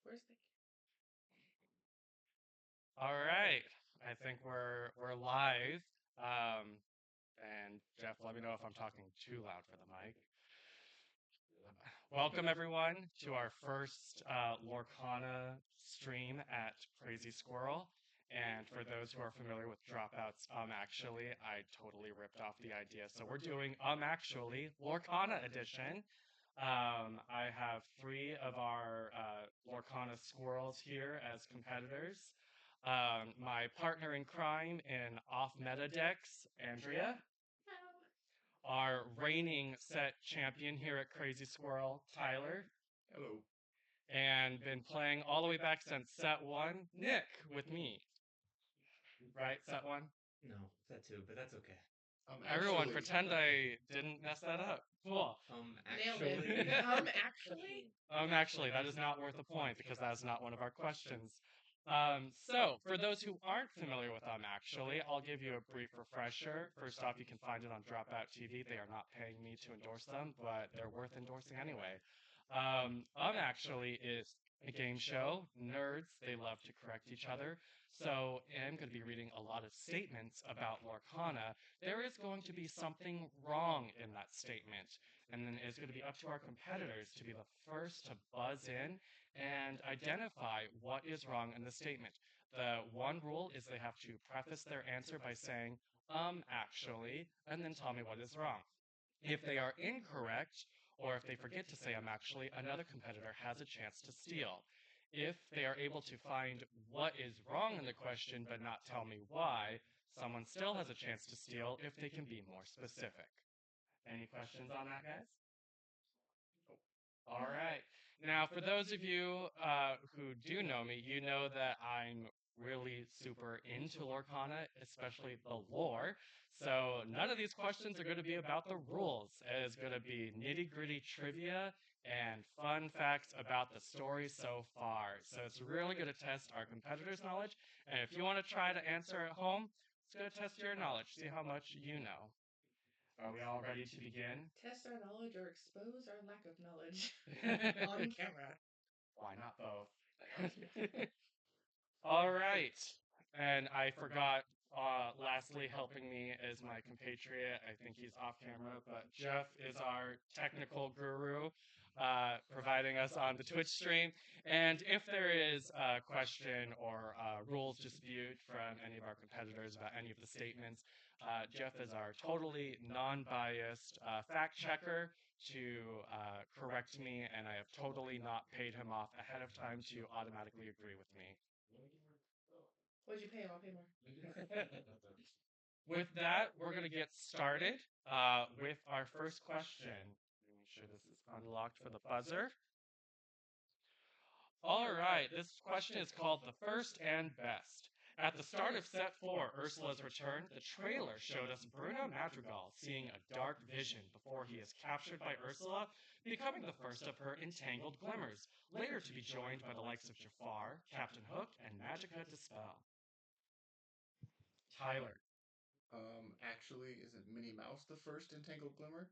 Where's the? All right, I think we're live. And Jeff, let me know if I'm talking too loud for the mic. Welcome everyone to our first Lorcana stream at Crazy Squirrel. And for those who are familiar with dropouts, actually, I totally ripped off the idea. So we're doing actually Lorcana Edition. I have three of our Lorcana squirrels here as competitors. My partner in crime in off-meta decks, Andrea. Our reigning set champion here at Crazy Squirrel, Tyler. Hello. And been playing all the way back since set one, Nick, with me. Right, set one? No, set two, but that's okay. Everyone, pretend I didn't mess that up. Cool. Actually. Actually, that is not worth a point because that is not one of our questions. So, for those who aren't familiar with Actually, I'll give you a brief refresher. First off, you can find it on Dropout TV. They are not paying me to endorse them, but they're worth endorsing anyway. Actually is a game show. Nerds, they love to correct each other. So I'm going to be reading a lot of statements about Lorcana. There is going to be something wrong in that statement. And then it's going to be up to our competitors to be the first to buzz in and identify what is wrong in the statement. The one rule is they have to preface their answer by saying, actually, and then tell me what is wrong. If they are incorrect, or if they forget to say actually, another competitor has a chance to steal. If they are able to find what is wrong in the question but not tell me why, someone still has a chance to steal if they can be more specific. Any questions on that, guys? All right. Now, for those of you who do know me, you know that I'm really super into Lorcana, especially the lore. So none of these questions are going to be about the rules. It is going to be nitty-gritty trivia and fun facts about the story so far. So it's really going to test our competitors' knowledge. And if you want to try to answer at home, it's going to test your knowledge, see how much you know. Are we all ready to begin? Test our knowledge or expose our lack of knowledge on camera. Why not both? All right. And I forgot, lastly, helping me is my compatriot. I think he's off camera, but Jeff is our technical guru, providing us on the Twitch stream. And if there is a question or rules dispute from any of our competitors about any of the statements, Jeff is our totally non-biased fact checker to correct me, and I have totally not paid him off ahead of time to automatically agree with me. What'd you pay him? I'll pay more. With that, we're going to get started with our first question. Make sure this is unlocked for the buzzer. All right, this question is called The First and Best. At the start of set 4, Ursula's Return, the trailer showed us Bruno Madrigal seeing a dark vision before he is captured by Ursula, becoming the first of her entangled glimmers, later to be joined by the likes of Jafar, Captain Hook, and Magica Dispel. Tyler. Actually, isn't Minnie Mouse the first entangled glimmer?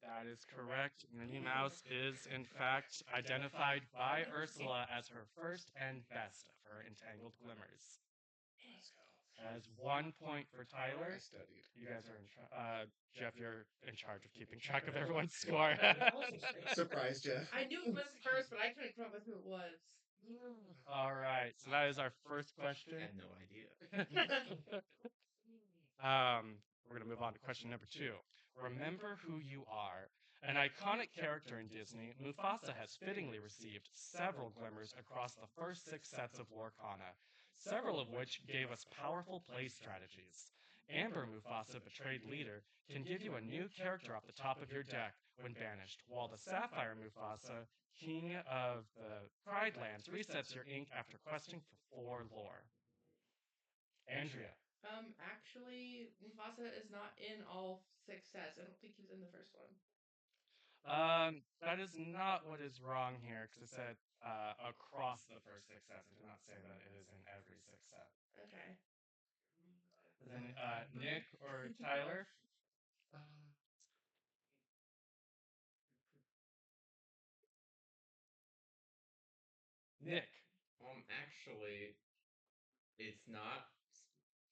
That is correct. Minnie Mouse is, in fact, identified by Ursula as her first and best of her entangled glimmers. Let's go. As 1 point for Tyler. I studied. You guys are Jeff, you're in charge of keeping track of everyone's score. Surprise, Jeff. I knew it was first, but I couldn't come up with who it was. All right, so that is our first question. I had no idea. We're going to move on to question number 2. Remember who you are. An iconic character in Disney, Mufasa has fittingly received several glimmers across the first 6 sets of Lorcana, several of which gave us powerful play strategies. Amber Mufasa, Betrayed Leader, can give you a new character off the top of your deck when banished, while the Sapphire Mufasa, King of the Pride Lands, resets your ink after questing for 4 lore. Andrea. Actually, Mufasa is not in all 6 sets. I don't think he was in the first one. That is not what is wrong here, because it said across the first 6 sets. It did not say that it is in every 6 set. Okay. Then Nick or Tyler? Nick. Actually, it's not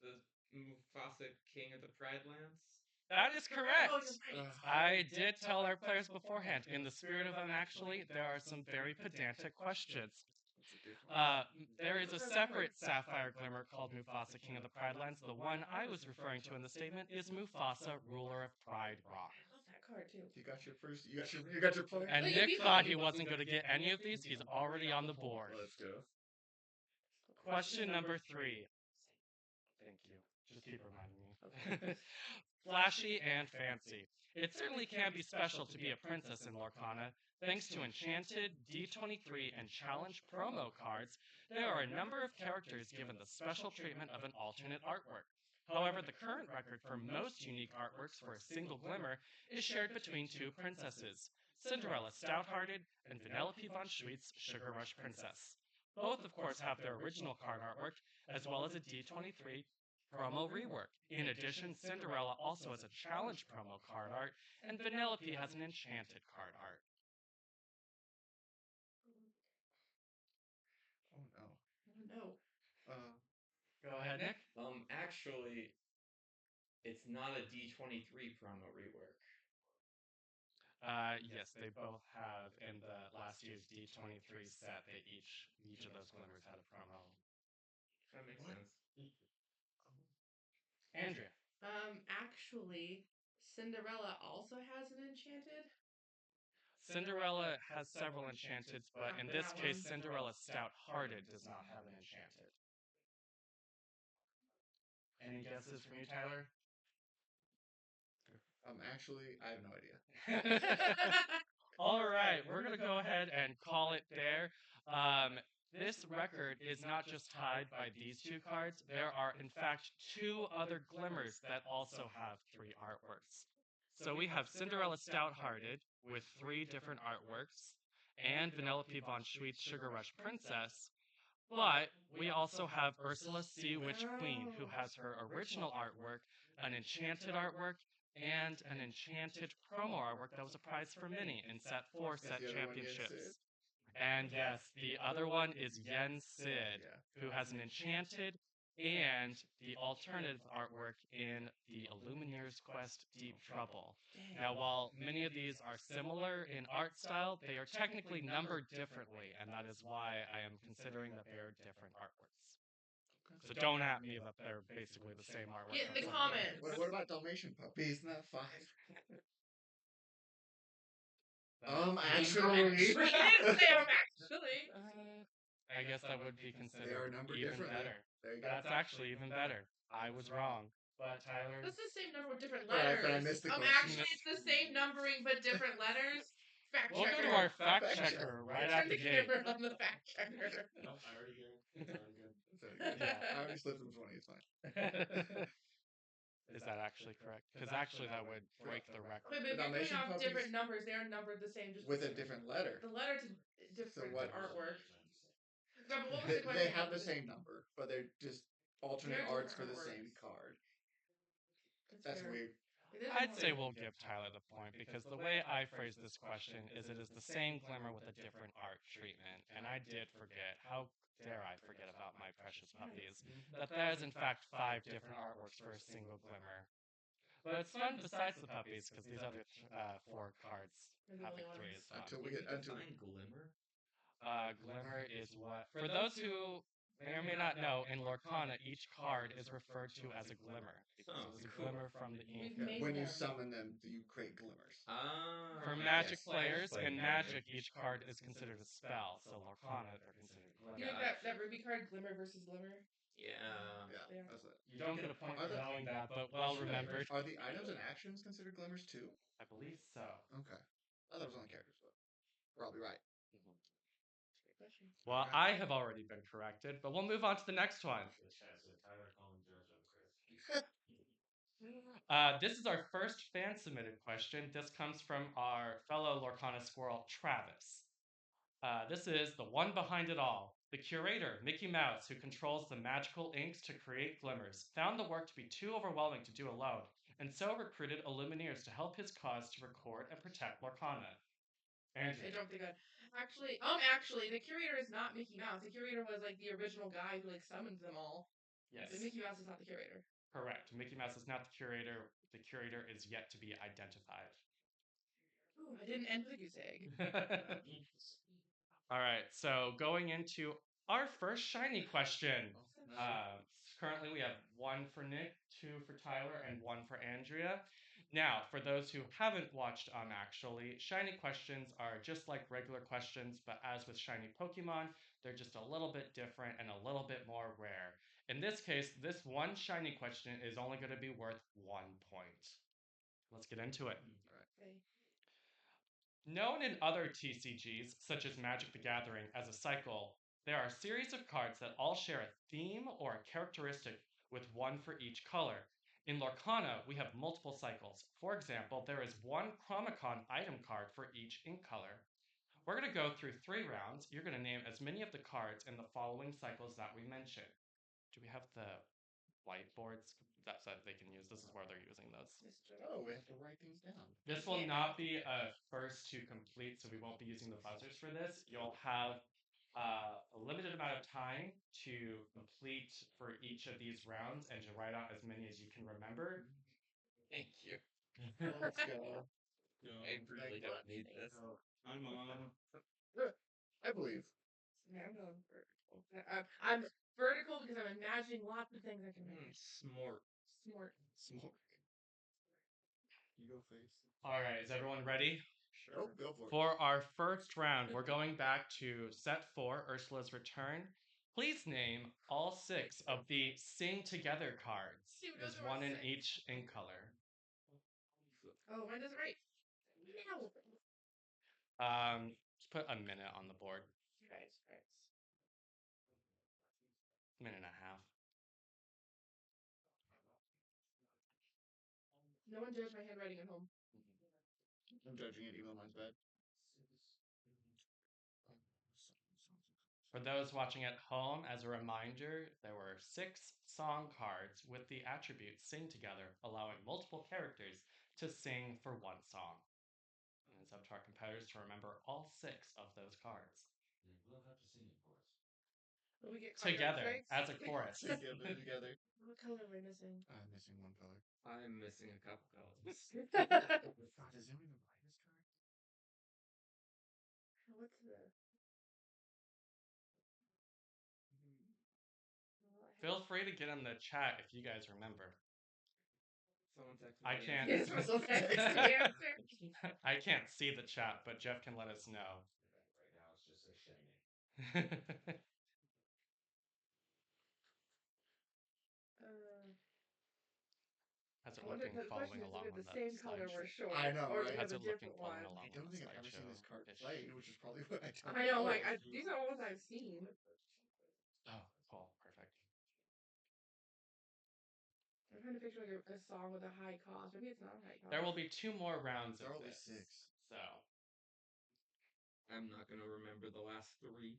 the Mufasa King of the Pride Lands. That is correct. Oh, you're right. I did tell our players beforehand, in the spirit of actually, there are some very pedantic questions. There is a separate sapphire glimmer called Mufasa, King of the Pride Lands. The one I was referring to in the statement is Mufasa, ruler of Pride Rock. I love that card too. You got your first. You got your point. And Like, Nick if you thought had- he wasn't going to get any of these. He's already on the board. Let's go. Question number 3. Thank you. Just keep reminding me. Flashy and fancy. It certainly can be special to be a princess in Lorcana. Thanks to Enchanted, D23, and Challenge promo cards, there are a number of characters given the special treatment of an alternate artwork. However, the current record for most unique artworks for a single glimmer is shared between two princesses, Cinderella Stouthearted and Vanellope von Schweet's Sugar Rush Princess. Both, of course, have their original card artwork, as well as a D23 promo rework. In addition, Cinderella also has a challenge promo card art, and Vanellope has an enchanted card art. Oh no. Oh no. Go ahead, Nick. Actually, it's not a D23 promo rework. Yes, they both have in the last year's D23 set. Each of those glimmers had a promo. That makes sense. Andrea. Actually, Cinderella also has an enchanted. Cinderella has several enchanteds, but in this case, Cinderella Stout-Hearted does not have an enchanted. Any guesses from you, Tyler? Actually, I have no idea. All right, we're going to go ahead and call it there. This record is not just tied by these two cards. There are, in fact, 2 other glimmers that also have 3 artworks. So we have Cinderella Stout-Hearted with 3 different artworks, and Vanellope von Schweet's Sugar Rush Princess. But we also have Ursula Sea Witch Queen, who has her original artwork, an enchanted artwork, and an enchanted promo artwork that was a prize for Minnie in Set 4 Set Championships. And yes, the other one is Yen Sid, who has an enchanted and the alternative artwork in the Illumineers Quest Deep Trouble. Now, while many of these are similar in art style, they are technically numbered differently, and that is why I am considering that they are different artworks. So don't at me that they're basically the same artwork. Get in the comments. What about Dalmatian puppies? Isn't that 5? Actually. Actually. Actually. I guess that would be considered They are numbered even differently. better. There you go. That's actually even better. I was wrong. But Tyler. That's the same number with different But letters. I missed the question. Actually, it's the same numbering but different letters. Fact We'll checker. go to our fact Fact checker right Turn at the the gate. camera on the fact checker. No, I already did. It's already good. It's already good. Yeah. I already slipped from 20. It's fine. Is that actually correct? Because actually that would break the record. Wait, but if you're going Dalmatian off puppies different numbers, they are numbered the same. Just with a different letter. the letter to different what- artwork. No, but what was the question? They have the same number, but they're just alternate They're arts for the different same artworks. card. That's That's fair. weird. It is I'd say important. we'll give Tyler the point because the way I phrased this question is it is the same glimmer with a different art treatment. And I did forget, how dare I forget about my precious puppies, that there is in fact 5 different artworks for a single glimmer. But it's fun besides the puppies because these other 4 cards, They're the having only 3 ones. is fun. Until we get until Define glimmer. Glimmer is what, for those who may or may not know, in Lorcana, each card is referred to as a glimmer. Because it was a glimmer from the ink. We've made when you them. summon them, you create glimmers. For Magic players, in Magic, each card is considered a spell. So Lorcana, they're considered You glimmers. like that Ruby card, Glimmer versus Glimmer? Yeah. Yeah. That's it. You don't get a point Are for the- knowing that, but well remembered. Are the items and actions considered glimmers too? I believe so. Okay. I thought it was only characters, but probably right. Good question. Well, I have already been corrected, but we'll move on to the next one. This is our first fan-submitted question. This comes from our fellow Lorcana squirrel, Travis. This is the one behind it all. The curator, Mickey Mouse, who controls the magical inks to create glimmers, found the work to be too overwhelming to do alone, and so recruited Illumineers to help his cause to record and protect Lorcana. I Andrew. jumped the gun. Actually, the curator is not Mickey Mouse. The curator was like the original guy who like summoned them all. Yes. But Mickey Mouse is not the curator. Correct. Mickey Mouse is not the curator. The curator is yet to be identified. Ooh, I didn't end with a goose egg. All right, so going into our first shiny question. Currently, we have one for Nick, two for Tyler, and one for Andrea. Now, for those who haven't watched Actually, shiny questions are just like regular questions, but as with shiny Pokemon, they're just a little bit different and a little bit more rare. In this case, this one shiny question is only going to be worth 1 point. Let's get into it. Okay. Known in other TCGs, such as Magic the Gathering, as a cycle, there are a series of cards that all share a theme or a characteristic with one for each color. In Lorcana, we have multiple cycles. For example, there is one Chromicon item card for each ink color. We're going to go through 3 rounds. You're going to name as many of the cards in the following cycles that we mentioned. Do we have the whiteboards that they can use? This is where they're using those. Oh, we have to write things down. This will not be a first to complete, so we won't be using the buzzers for this. You'll have a limited amount of time to complete for each of these rounds and to write out as many as you can remember. Thank you. Let's go. I really don't need this. I'm on. I believe. I'm going vertical. I'm vertical because I'm imagining lots of things I can make. Smart. Smart. Smoke. You go face. All right, is everyone ready? Sure. Oh, go for it. For our first round, we're going back to set 4, Ursula's Return. Please name all 6 of the Sing Together cards. There's one in each ink color. Oh, mine does it right. No. Just put a minute on the board. Right. Minute and a half. No one judge my handwriting at home. I'm judging it, even though mine's bad. For those watching at home, as a reminder, there were 6 song cards with the attribute Sing Together, allowing multiple characters to sing for one song. And it's up to our competitors to remember all 6 of those cards. We'll have to sing it for us. Will we get Together, rights? as a chorus. Together. What color am I missing? I'm missing one color. I'm missing a couple colors. God, does anyone even buy this card? What's the... Feel free to get in the chat if you guys remember. Someone text me. I can't. Yes, someone text me the answer. I can't see the chat, but Jeff can let us know. Right now, it's just a shiny. How's it I wonder, looking the question following is, along is on it the that same color slideshow? we're short? I know, or right? do we have How's a it looking different following one? along I on don't the think I've ever seen this card slideshow? played, which is probably what I don't I know, like, these are all ones I've seen. Oh, cool. Perfect. I'm trying to picture like a song with a high cost. Maybe it's not a high cost. There will be 2 more rounds There of are only this. 6. So, I'm not gonna remember the last 3.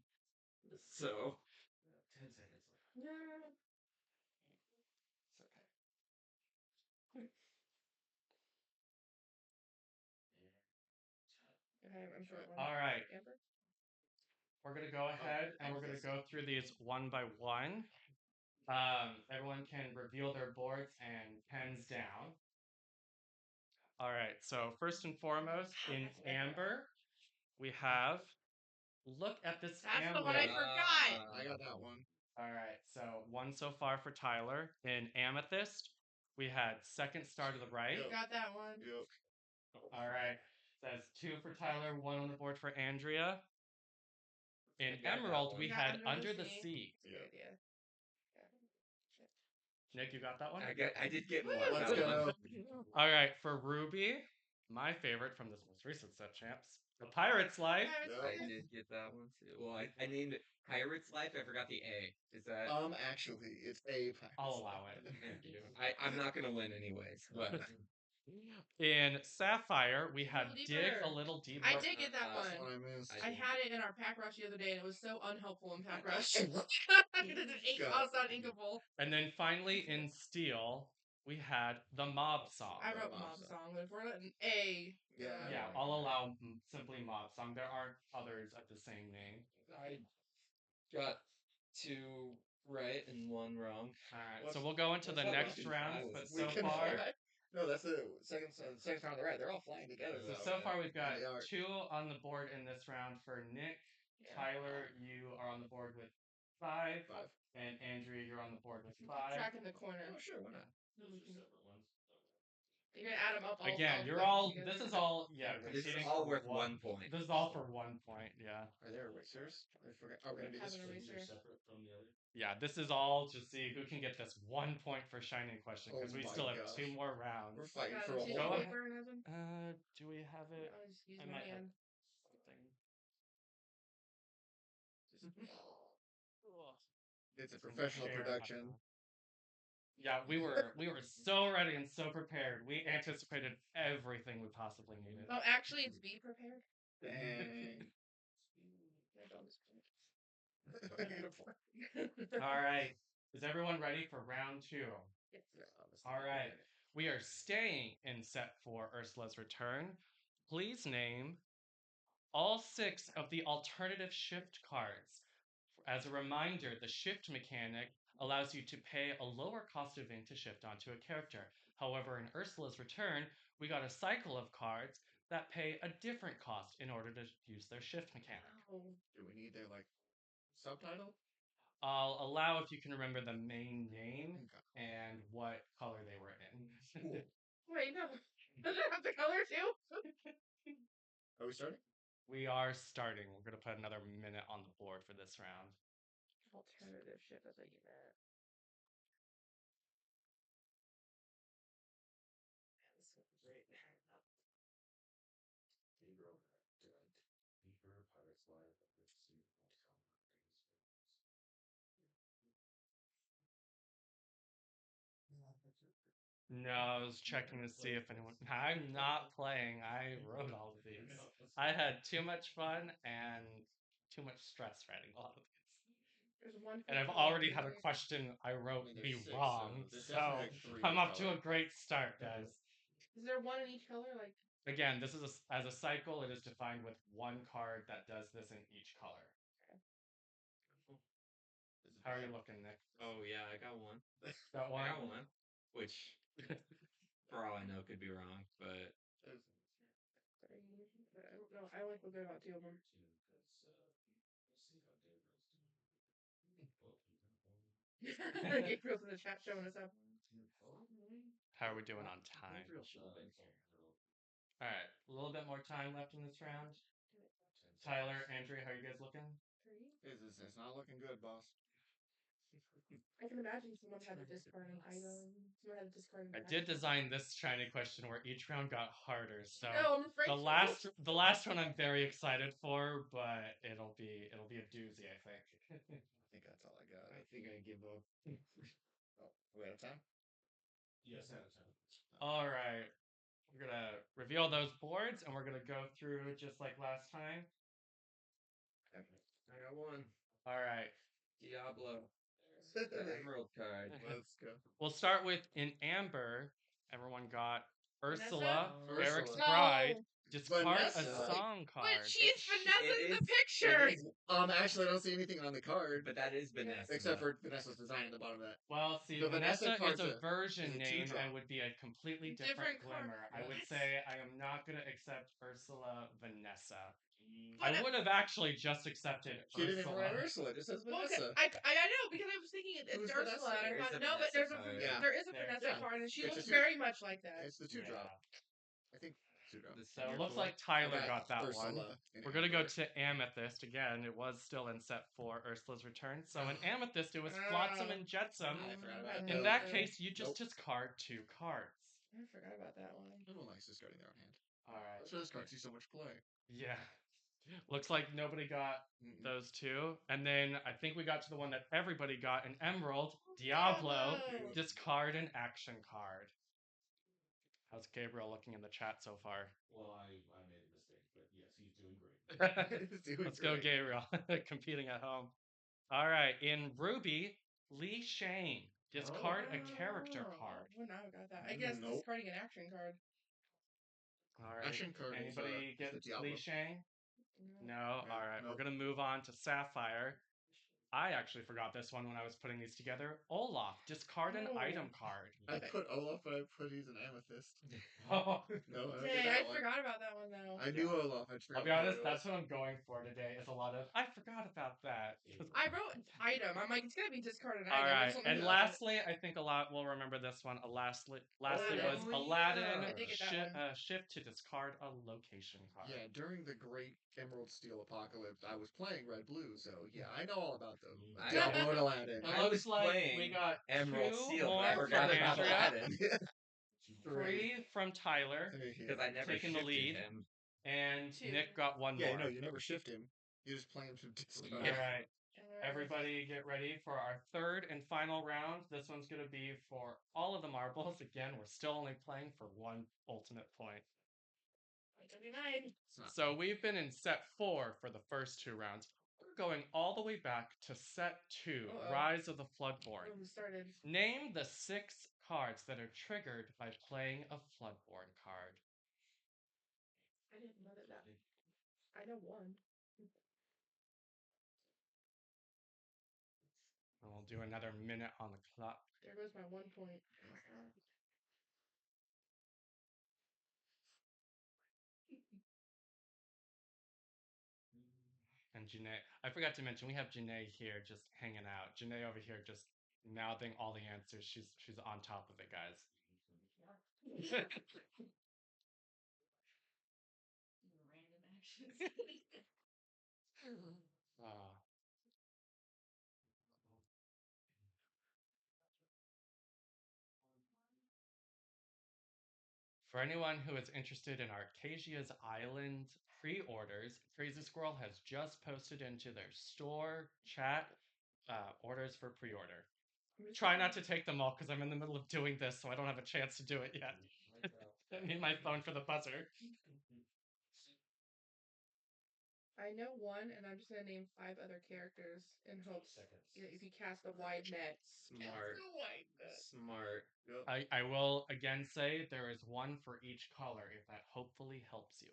So 10 seconds left. No. it's okay. Okay, I'm short one. All right. Amber? We're going to go ahead and we're going to go through these one by one. Everyone can reveal their boards and pens down. All right, so first and foremost, in amber, we have, look at this That's family. the one I forgot! I got that one. All right, so 1 so far for Tyler. In amethyst, we had second star to the right. Yep. Got that one. Yep. All right, says 2 for Tyler, 1 on the board for Andrea. In I got that emerald, one. we You had got under the sea. Good idea. Nick, you got that one? I did get one. Let's that go. one. All right, for Ruby, my favorite from this most recent set champs, the Pirate's Life. I did get that one too. Well, I named it Pirate's Life. I forgot the A. Is that? Actually, it's a pirate. I'll allow it. Thank you. I'm not gonna win anyways, but In Sapphire, we had Little Dig Deeper. a Little Deeper. I did get that That's one. what I missed. I had it in our pack rush the other day, and it was so unhelpful in pack rush. Because it's an 8 cost on Inkable. And then finally in Steel, we had the mob song. I wrote Mob mob song. song. If we're letting A. Yeah, Yeah, like I'll that. allow simply mob song. There aren't others of the same name. I got 2 right and 1 wrong. All right, What's- so we'll go into what's the that next one? round. I was But a We so can far, fly. No, that's the second time on the right. They're all flying together. so though. so far we've got they are. 2 on the board in this round for Nick. Yeah. Tyler, you are on the board with 5. 5. And Andrea, you're on the board with Keep 5. track in the corner. Oh, sure, why not? Those are separate ones. You're gonna add them up all. Again, you're solve all. them This together. is all. Yeah, This is competing all for worth 1 point. This is all for 1 point. Yeah. Are there erasers? I forgot. Oh, we're gonna do Have this. an for- eraser. They're separate from the other. Yeah, this is all to see who can get this 1 point for Shining Question because Oh we my still have gosh. 2 more rounds. We're fighting Got for a tissue whole Go point. paper and everything. Do we have it? I'll just use I my might have hand. something. It's a Some professional share production. button. Yeah, we were so ready and so prepared. We anticipated everything we possibly needed. Oh, actually, it's be prepared. Dang. My dog is I need a point. All right. Is everyone ready for round 2? Yes. All right. We are staying in set 4, Ursula's Return. Please name all 6 of the alternative shift cards. As a reminder, the shift mechanic allows you to pay a lower cost of ink to shift onto a character. However, in Ursula's Return, we got a cycle of cards that pay a different cost in order to use their shift mechanic. Oh. Do we need their subtitle? I'll allow if you can remember the main name Okay. and what color they were in. Cool. Wait, no. Does it have the color too? Are we starting? We are starting. We're going to put another minute on the board for this round. Alternative shit, I thought you meant. This one's great. Gabriel died. Beaver, Pirate's Life, Sea, No, I was checking to see if anyone. I'm not playing. I wrote all of these. I had too much fun and too much stress writing all of these. There's one. And I've for already had a Tuesday. question I wrote I mean, be there's 6, wrong. there's So definitely like 3 I'm up to color. a great start, guys. Is there one in each color? Like. Again, this is as a cycle, it is defined with 1 card that does this in each color. How are you looking, Nick? Oh yeah, I got 1. Got one? I got 1. Which, for all I know, could be wrong, but I don't know. I like what good about 2 of them. Gabriel's in the chat showing us up. How are we doing on time? All right, a little bit more time left in this round. Tyler, Andrea, how are you guys looking? 3. It's not looking good, boss. I can imagine someone had to discard an item. Someone had to discard an I item. did design this shiny question where each round got harder. So No, I'm afraid the last one I'm very excited for, but it'll be a doozy, I think. I think that's all I got. I think I give up. Oh, we out of time? Yes, out of time. All right, we're gonna reveal those boards and we're gonna go through just like last time. I got 1. All right, Diablo. Emerald card. Let's go. we'll start with in amber. Everyone got Ursula, Vanessa? Eric's Ursula. bride. Discard Vanessa? a song card. But she's Vanessa in the it picture. is- Actually, I don't see anything on the card, But that is Vanessa. except for Vanessa's design at the bottom of that. Well, see, The Vanessa Vanessa is a card's version is a name 2-drop. and would be a completely Different different card. glimmer. I would What? say I am not going to accept Ursula Vanessa. But I would have actually just accepted She didn't even write Ursula. Ursula. It just says Well, okay, Vanessa. I know because I was thinking it's Who's Ursula, Vanessa? and I There is thought a no, but Vanessa there's a card. Yeah. there is a There- Vanessa yeah. card, and she It's looks a two- very much like that. It's the 2-drop. I think 2-drop. So it looks like Tyler got that one. Ursula in We're going to go amber. to Amethyst again. It was still in set 4, Ursula's Return. So in Amethyst, it was Flotsam and Jetsam. I forgot about In that. that case, you just Nope. discard 2 cards. I forgot about that one. Everyone likes discarding their own hand. All right. That's why this card sees so much play. Yeah. Looks like nobody got those 2. And then I think we got to the one that everybody got, an Emerald, Diablo, Diablo. discard an action card. How's Gabriel looking in the chat so far? Well, I made a mistake, but yes, he's doing great. It's doing Let's go, great. Gabriel, competing at home. All right, in Ruby, Lee Shane, Discard a character Oh, card. well, now I got that. I guess Nope. discarding an action card. All right. Action card Anybody is get the Diablo. cliche? No. Yeah, All right. nope. We're gonna move on to Sapphire. I actually forgot this one when I was putting these together. Olaf, discard an Oh. item card. I Okay. put Olaf, but I put he's an amethyst. Oh, No, I don't Dang, get I that one. forgot about that one though. I knew Olaf. I just I'll forgot be what honest, it that's was. what I'm going for today. Is a lot of I forgot about that. I wrote item. I'm like, it's gonna be discarded All item. I right, just don't and know. lastly, I think a lot will remember this one. Lastly Aladdin. was Oh, Aladdin. yeah. I did get that one. Shift to discard a location card. Yeah, during the Great Emerald Steel Apocalypse, I was playing Red Blue, so yeah, I know all about those. I- Download Aladdin. It I looks was like we playing got Emerald two Steel, but I more forgot from about Andrea, Aladdin. three from Tyler, Because I never Taking the shifted lead. him. and Two. Nick got one Yeah, more. no, you never shift him. You just play him to discard. All right. Alright. Everybody get ready for our third and final round. This one's going to be for all of the marbles. Again, we're still only playing for one ultimate point. 29. So we've been in set 4 for the first 2 rounds. We're going all the way back to set 2, Uh-oh. Rise of the Floodborn. Oh, we started. Name the 6 cards that are triggered by playing a Floodborn card. I didn't know that. I know one. We'll do another minute on the clock. There goes my 1 point. And Janae, I forgot to mention, we have Janae here just hanging out. Janae over here just mouthing all the answers. She's on top of it, guys. Random actions. Ah. For anyone who is interested in Arcasia's Island pre-orders, Crazy Squirrel has just posted into their store chat orders for pre-order. Try not to take them all because I'm in the middle of doing this, so I don't have a chance to do it yet. I need my phone for the buzzer. I know one, and I'm just gonna name 5 other characters in hopes that if you cast a wide net. Smart. Smart. Yep. I will again say there is one for each color, if that hopefully helps you.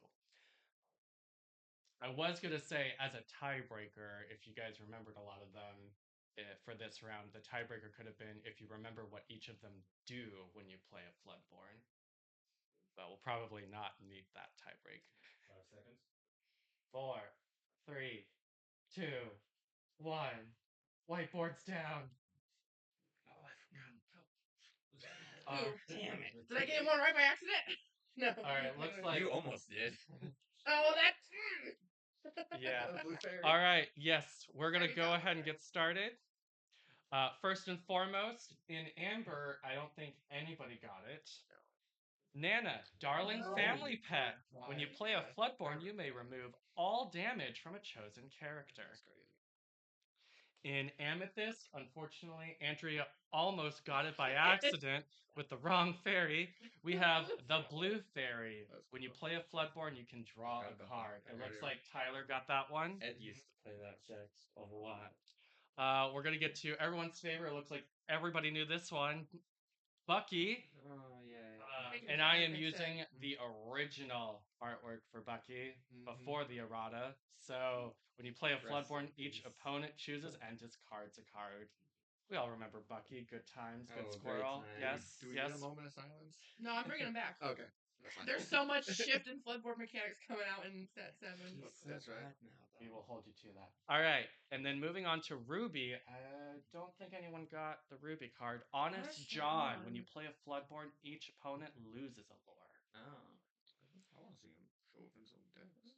I was going to say, as a tiebreaker, if you guys remembered a lot of them for this round, the tiebreaker could have been if you remember what each of them do when you play a Floodborn. But we'll probably not need that tiebreak. 5 seconds. 4, 3, 2, 1. Whiteboard's down. Oh, I forgot. Ooh, Damn it. did I get one right by accident? No. All right, looks like You almost did. Oh, that's. yeah. Blue fairy. All right, yes, we're gonna Already go got ahead and one. get started. First and foremost, in Amber, I don't think anybody got it. Nana, darling No. family pet. When you play a Yeah. Floodborn, you may remove all damage from a chosen character. That's crazy. In Amethyst, unfortunately, Andrea almost got it by accident with the wrong fairy. We have the blue fairy. When you play a Floodborn, you can draw a card. It looks like Tyler got that one. Ed used to play that deck a lot. We're gonna get to everyone's favorite. It looks like everybody knew this one. Bucky. Oh, yeah. And I am using the original artwork for Bucky before the errata. So when you play a Rest Floodborn, in each peace. opponent chooses and discards a card. We all remember Bucky. Good times, good Oh, great squirrel. times. Yes, Do we yes. need a moment of silence? No, I'm bringing them back. Okay. That's fine. There's so much shift and floodboard mechanics coming out in set 7. That's right. We will hold you to that. All right, and then moving on to Ruby. I don't think anyone got the Ruby card. Honest John. When you play a Floodborn, each opponent loses a lore. Oh. I want to see him show up in some decks.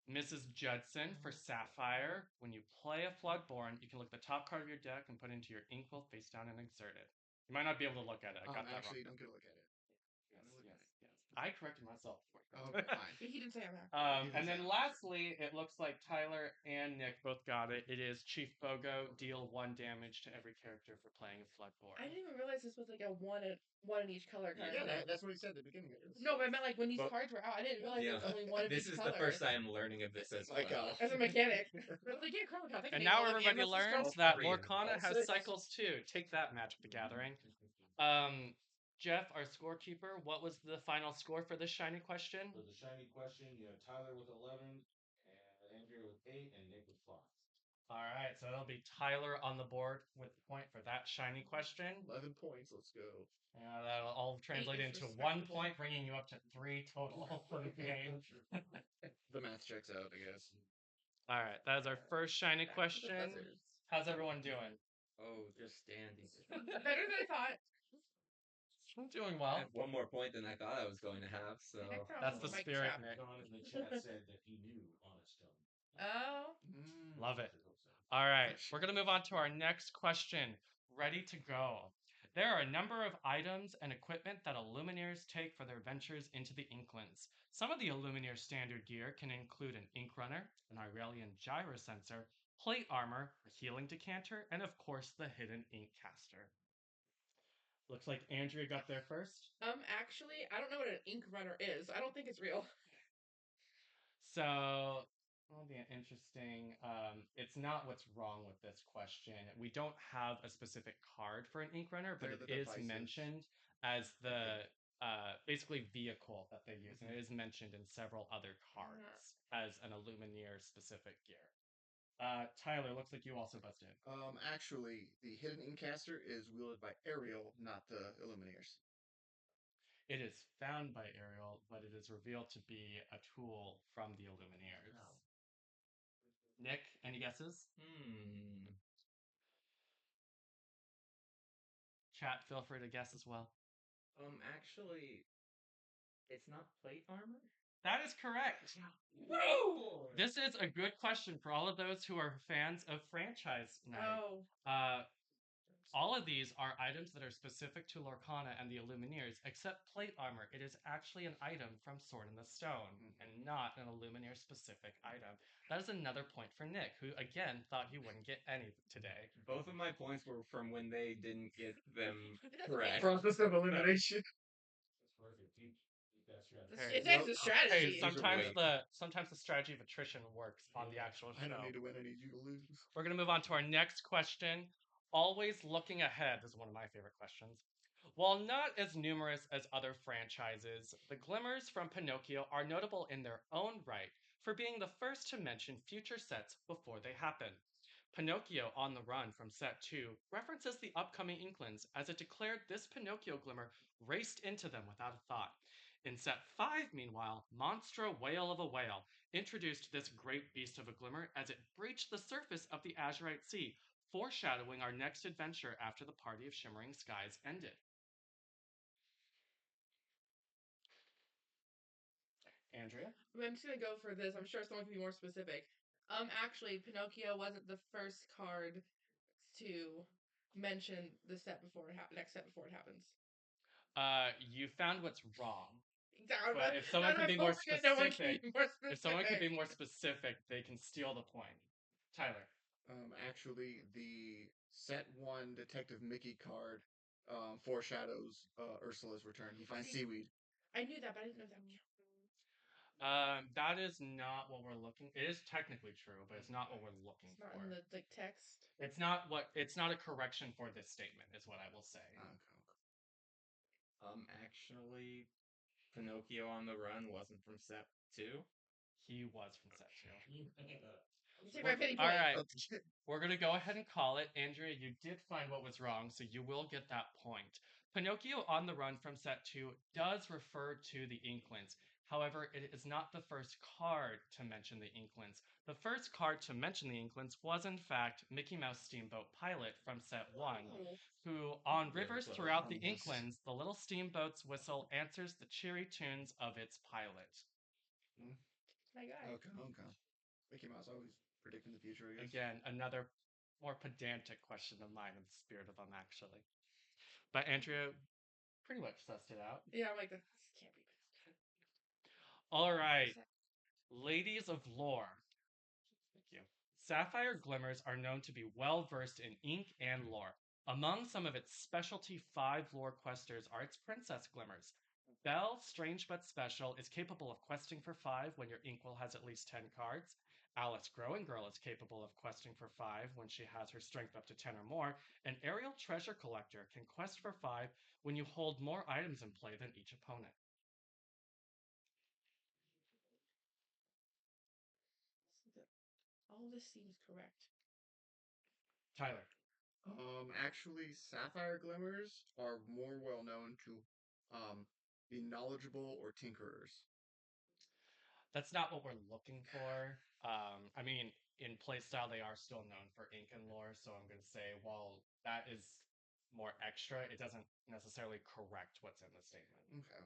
Mrs. Judson for Sapphire. When you play a Floodborn, you can look at the top card of your deck and put it into your Inkwell face down and exert it. You might not be able to look at it. I got that actually, wrong. don't get a look at it. Yes, yes, yes. I corrected myself before. Okay, fine. He didn't say I'm accurate. And then lastly, it looks like Tyler and Nick both got it. It is Chief Bogo. Deal 1 damage to every character for playing a Floodboard. I didn't even realize this was like a one in each color card. Yeah, that's what he said at the beginning of this. No, but I meant like when these Well, cards were out, I didn't realize Yeah, there was only one of this each is color. the first I am learning of this as Like, well. As a mechanic. But like, yeah, color cards. And now everybody learns that All three of them. Lorcana All has six. cycles too. Take that, Magic the Gathering. Jeff, our scorekeeper, what was the final score for this shiny question? For the shiny question, you have Tyler with 11, and Andrea with 8, and Nick with 5. All right, so it'll be Tyler on the board with the point for that shiny question. 11 points. Let's go. Yeah, that'll all translate is into 1 respectable. point, bringing you up to 3 total for the game. The math checks out, I guess. All right, that is our first shiny Back to the question. buzzers. How's everyone doing? Oh, just standing. Better than I thought. I'm doing I well. have 1 more point than I thought I was going to have, so That's the Mic spirit, trap. Nick. John in the chat said that he knew Honest John. Oh. Love it. All right, we're going to move on to our next question. Ready to go. There are a number of items and equipment that Illumineers take for their ventures into the Inklands. Some of the Illumineer standard gear can include an ink runner, an Irelian gyro sensor, plate armor, a healing decanter, and of course the hidden ink caster. Looks like Andrea got there first. Actually, I don't know what an ink runner is. I don't think it's real. So that'll be an interesting. It's not what's wrong with this question. We don't have a specific card for an ink runner, but They're it the is devices. mentioned as the basically vehicle that they use, and it is mentioned in several other cards as an Illumineer specific gear. Tyler, looks like you also busted. Actually, the hidden Inkcaster is wielded by Ariel, not the Illumineers. It is found by Ariel, but it is revealed to be a tool from the Illumineers. Nick, any guesses? Chat, feel free to guess as well. Actually, it's not plate armor? That is correct. Woo! This is a good question for all of those who are fans of Franchise Night. Oh. All of these are items that are specific to Lorcana and the Illumineers, except plate armor. It is actually an item from Sword in the Stone, and not an Illumineer specific item. That is another point for Nick, who again thought he wouldn't get any today. Both of my points were from when they didn't get them correct. Process of elimination. That's perfect. It's a strategy. Hey, sometimes the strategy of attrition works on the actual show. I don't need to win, I need you to lose. We're going to move on to our next question. Always looking ahead. This is one of my favorite questions. While not as numerous as other franchises, the Glimmers from Pinocchio are notable in their own right for being the first to mention future sets before they happen. Pinocchio on the Run from Set 2 references the upcoming Inklands as it declared this Pinocchio Glimmer raced into them without a thought. In Set 5, meanwhile, Monstra Whale of a Whale introduced this great beast of a glimmer as it breached the surface of the Azurite Sea, foreshadowing our next adventure after the Party of Shimmering Skies ended. Andrea? I'm just gonna go for this. I'm sure someone can be more specific. Actually, Pinocchio wasn't the first card to mention the set before next set before it happens. You found what's wrong. Exactly. But if someone can be more specific, they can steal the point. Tyler. Actually, the Set 1 Detective Mickey card foreshadows Ursula's return. He finds seaweed. I knew that, but I didn't know that would count. That is not what we're looking. It is technically true, but it's not what we're looking It's not for. in the text. It's not a correction for this statement, is what I will say. Actually, Pinocchio on the Run wasn't from Set 2. He was from Set 2. All right, we're gonna go ahead and call it. Andrea, you did find what was wrong, so you will get that point. Pinocchio on the Run from Set 2 does refer to the Inklands. However, it is not the first card to mention the Inklands. The first card to mention the Inklands was, in fact, Mickey Mouse Steamboat Pilot from Set 1, who, on rivers throughout the Inklands, the little steamboat's whistle answers the cheery tunes of its pilot. My God. Okay. Mickey Mouse always predicting the future, I guess. Again, another more pedantic question of mine in the spirit of them, actually. But Andrea pretty much sussed it out. Yeah, I'm like, this can't be bad. All right, ladies of lore. Thank you. Sapphire Glimmers are known to be well versed in ink and lore. Among some of its specialty 5 lore questers are its Princess Glimmers. Belle, strange but special, is capable of questing for 5 when your inkwell has at least 10 cards. Alice Growing Girl is capable of questing for 5 when she has her strength up to 10 or more. And Ariel Treasure Collector can quest for 5 when you hold more items in play than each opponent. All this seems correct. Tyler. Actually, Sapphire Glimmers are more well known to be knowledgeable or tinkerers. That's not what we're looking for. I mean, in playstyle, they are still known for ink and lore, so I'm going to say, while that is more extra, it doesn't necessarily correct what's in the statement. Okay.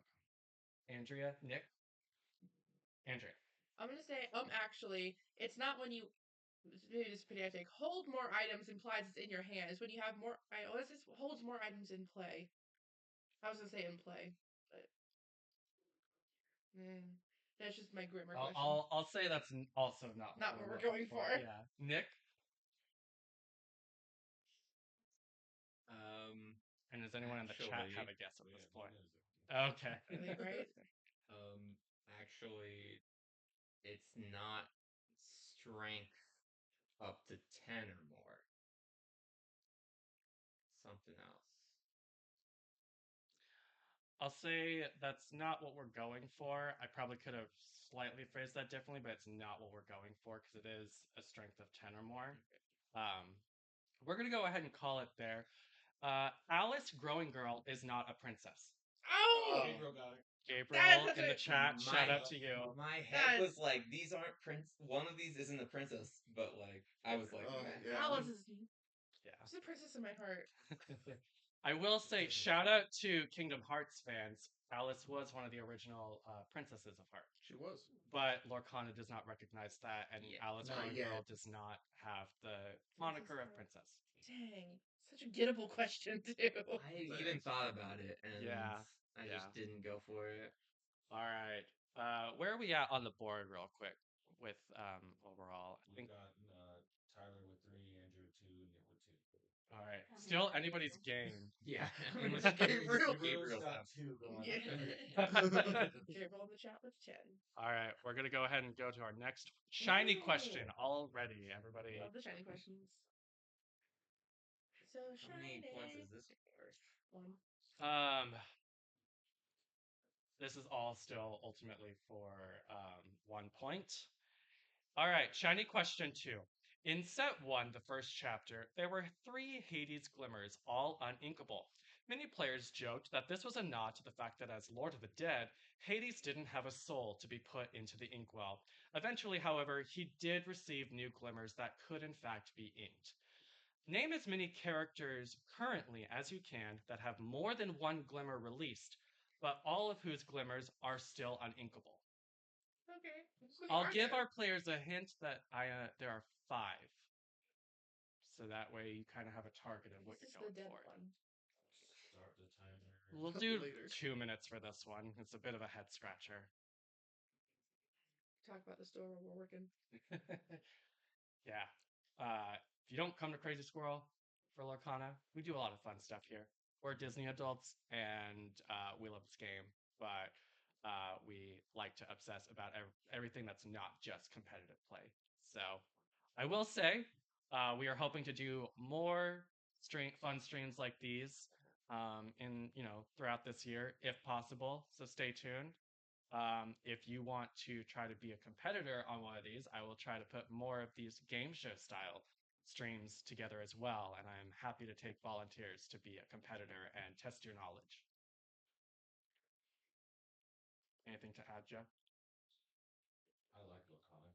Andrea, Nick? Andrea. I'm gonna say, actually, it's not when you. Maybe it's pedantic. Hold more items implies it's in your hand. It's when you have more. What is this? Holds more items in play. I was gonna say in play, but that's just my Grimmer question. I'll say that's also not what we're going for. Yeah. Nick? And does anyone in the chat have a guess at this point? Okay. Right? Actually, it's not strength up to 10 or more. Something else. I'll say that's not what we're going for. I probably could have slightly phrased that differently, but it's not what we're going for because it is a strength of 10 or more. We're going to go ahead and call it there. Alice Growing Girl is not a princess. Oh! Gabriel got it. Gabriel in the chat, shout out to you. My head was like, these aren't one of these isn't a princess, but like, I was like, yeah. Alice is. Yeah. She's a princess in my heart. I will say, shout out to Kingdom Hearts fans. Alice was one of the original princesses of Heart. She was. But Lorcana does not recognize that, and Alice Not Growing yet. Girl does not have the moniker of princess. Dang. Such a gettable question, too. I even thought about it, and I Yeah. just didn't go for it. All right. Where are we at on the board, real quick, with overall? I think. Got Tyler with 3, Andrew with 2, Nick with 2. All right. Still anybody's game. Yeah. Gabriel's got 2 going. Gabriel in the chat with 10. All right. We're going to go ahead and go to our next shiny question already, everybody. Love the shiny questions. So shiny. How many points is this for? 1. This is all still ultimately for 1 point. All right, shiny question 2. In set 1, the first chapter, there were 3 Hades glimmers, all uninkable. Many players joked that this was a nod to the fact that as Lord of the Dead, Hades didn't have a soul to be put into the inkwell. Eventually, however, he did receive new glimmers that could in fact be inked. Name as many characters currently as you can that have more than 1 glimmer released, but all of whose glimmers are still uninkable. Okay. I'll give our players a hint that there are 5. So that way you kind of have a target of what you're going for. Start the timer. We'll do 2 minutes for this one. It's a bit of a head scratcher. Talk about the store where we're working. Yeah. If you don't come to Crazy Squirrel for Lorcana, we do a lot of fun stuff here. We're Disney adults, and we love this game, but we like to obsess about everything that's not just competitive play. So I will say we are hoping to do more fun streams like these throughout this year, if possible. So stay tuned. If you want to try to be a competitor on one of these, I will try to put more of these game show style streams together as well. And I'm happy to take volunteers to be a competitor and test your knowledge. Anything to add, Jeff? I like Lorcana.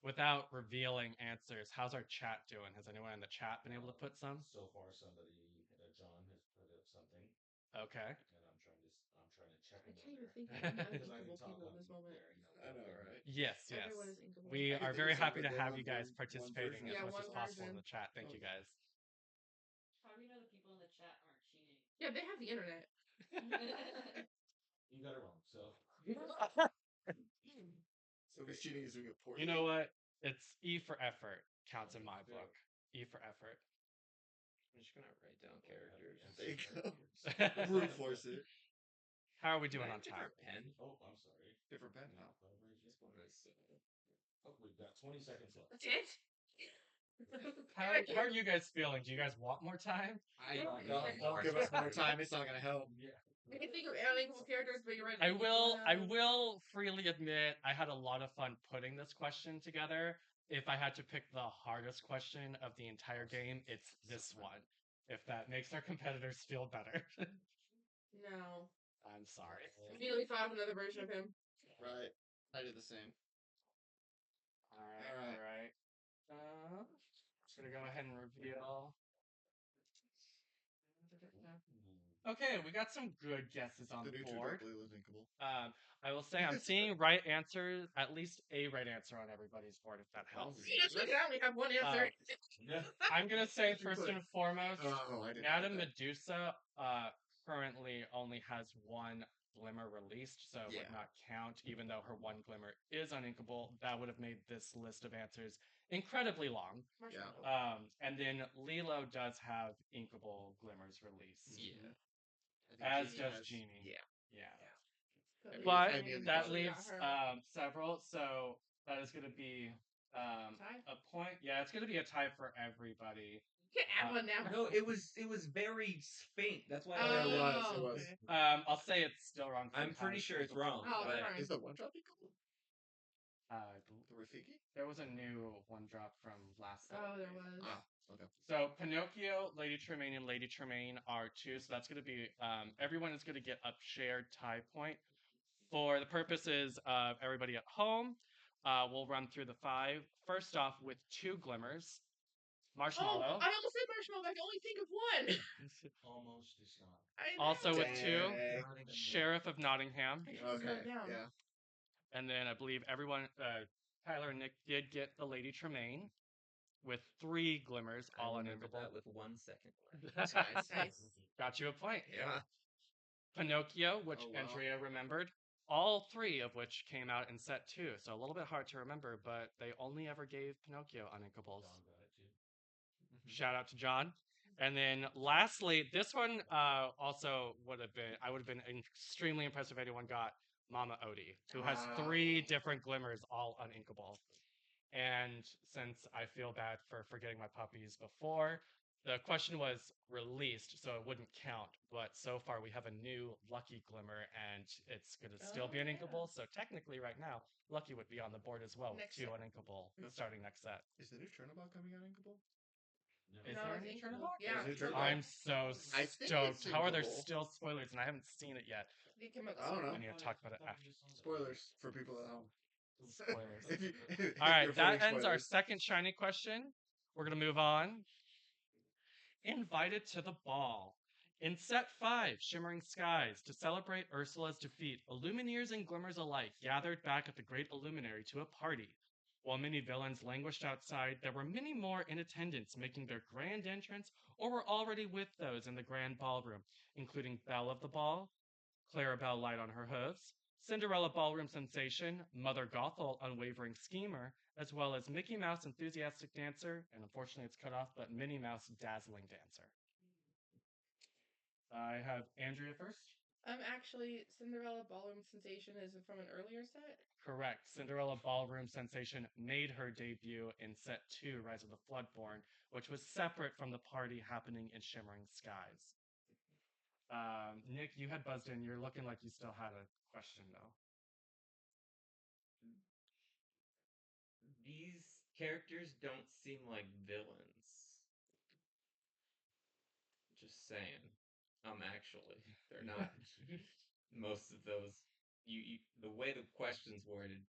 Without revealing answers, how's our chat doing? Has anyone in the chat been able to put some? So far, somebody, John, has put up something. Okay. And I'm trying to check. I can't even think of any uninkable people in this moment. I know, right? Yes. Everyone is inkable. We are very happy to have you guys one participating version. as Yeah, much as one possible in version. the chat. Thank you guys. How do you know the people in the chat aren't cheating? Yeah, they have the internet. You got it wrong. So So if he's cheating, he's doing it poorly. You know what? It's E for effort. Counts in my book. E for effort. I'm just gonna write down characters. There you go. Brute force it. How are we Can I doing have on time? different pen? Oh, I'm sorry. Different pen now. This one is. Oh, we've got 20 seconds left. That's it. How are you guys feeling? Do you guys want more time? Don't give us more time. It's not gonna help. Yeah. I can think of unequal characters, but you're right. I will freely admit I had a lot of fun putting this question together. If I had to pick the hardest question of the entire game, it's this one. If that makes our competitors feel better. No. I'm sorry. Immediately thought of another version of him. Right. I did the same. All right. Just gonna go ahead and reveal. Okay, we got some good guesses on The the new board. Blue was inkable. I will say I'm seeing right answers, at least a right answer on everybody's board, if that helps. You just look it out. We have one answer. I'm gonna say first and foremost, Oh, I didn't. Madame Medusa currently only has one glimmer released, so it would Yeah. not count, even though her one glimmer is uninkable. That would have made this list of answers incredibly long. Marshmallow. And then Lilo does have inkable glimmers released. Yeah. I As think does has- Genie. Yeah. But But I mean, that yeah. leaves several, so that is going to be Tie? a point. Yeah, it's going to be a tie for everybody. You can add one now. No, it was very faint. That's why. Oh, it was. It Oh, was. okay. I'll say it's still wrong. I'm pretty sure it's wrong. Oh, but fine. Is the one drop inkable? The Rafiki? There was a new one drop from last set. Oh, there was. Ah, okay. So Pinocchio, Lady Tremaine, and Lady Tremaine are two. So that's going to be everyone is going to get a shared tie point. For the purposes of everybody at home, we'll run through the five. First off, with two glimmers, Marshmallow. Oh, I almost said marshmallow, but I can only think of one. Almost is not. I know. Also with two, Dang. Sheriff of Nottingham. I should have Okay. wrote it down. Yeah. And then I believe everyone, Tyler and Nick did get the Lady Tremaine with three glimmers, I all remember uninkable. that with 1 second left. That's nice. Nice. Got you a point. Yeah. Pinocchio, which Oh, wow. Andrea remembered, all three of which came out in set two. So a little bit hard to remember, but they only ever gave Pinocchio uninkables. John got it too. Shout out to John. And then lastly, this one also would have been, I would have been extremely impressed if anyone got Mama Odie, who has three different glimmers, all uninkable. And since I feel bad for forgetting my puppies before, the question was released, so it wouldn't count. But so far, we have a new Lucky Glimmer, and it's going to still be Oh, uninkable. yeah. So technically, right now, Lucky would be on the board as well Next with two set. uninkable starting next set. Is the new Turnabout coming out inkable? Is No, there it's any inkable. Turnabout? Yeah. Is it Turnabout? I'm so I think stoked. it's How are there inkable. still spoilers and I haven't seen it yet? They came out I don't know. I need to talk about it after. Spoilers for people at home. Spoilers. If All right, you're that avoiding ends our spoilers. second shiny question. We're going to move on. Invited to the ball. In set 5, Shimmering Skies, to celebrate Ursula's defeat, Illumineers and Glimmers alike gathered back at the Great Illuminary to a party. While many villains languished outside, there were many more in attendance making their grand entrance or were already with those in the grand ballroom, including Belle of the Ball, Clarabelle Light on her hooves, Cinderella Ballroom Sensation, Mother Gothel Unwavering Schemer, as well as Mickey Mouse Enthusiastic Dancer, and unfortunately it's cut off, but Minnie Mouse Dazzling Dancer. I have Andrea first. Actually, Cinderella Ballroom Sensation is from an earlier set. Correct. Cinderella Ballroom Sensation made her debut in set 2, Rise of the Floodborn, which was separate from the party happening in Shimmering Skies. Nick, you had buzzed in. You're looking like you still had a question, though. These characters don't seem like villains. Just saying. Actually, they're not. Most of those, the way the question's worded,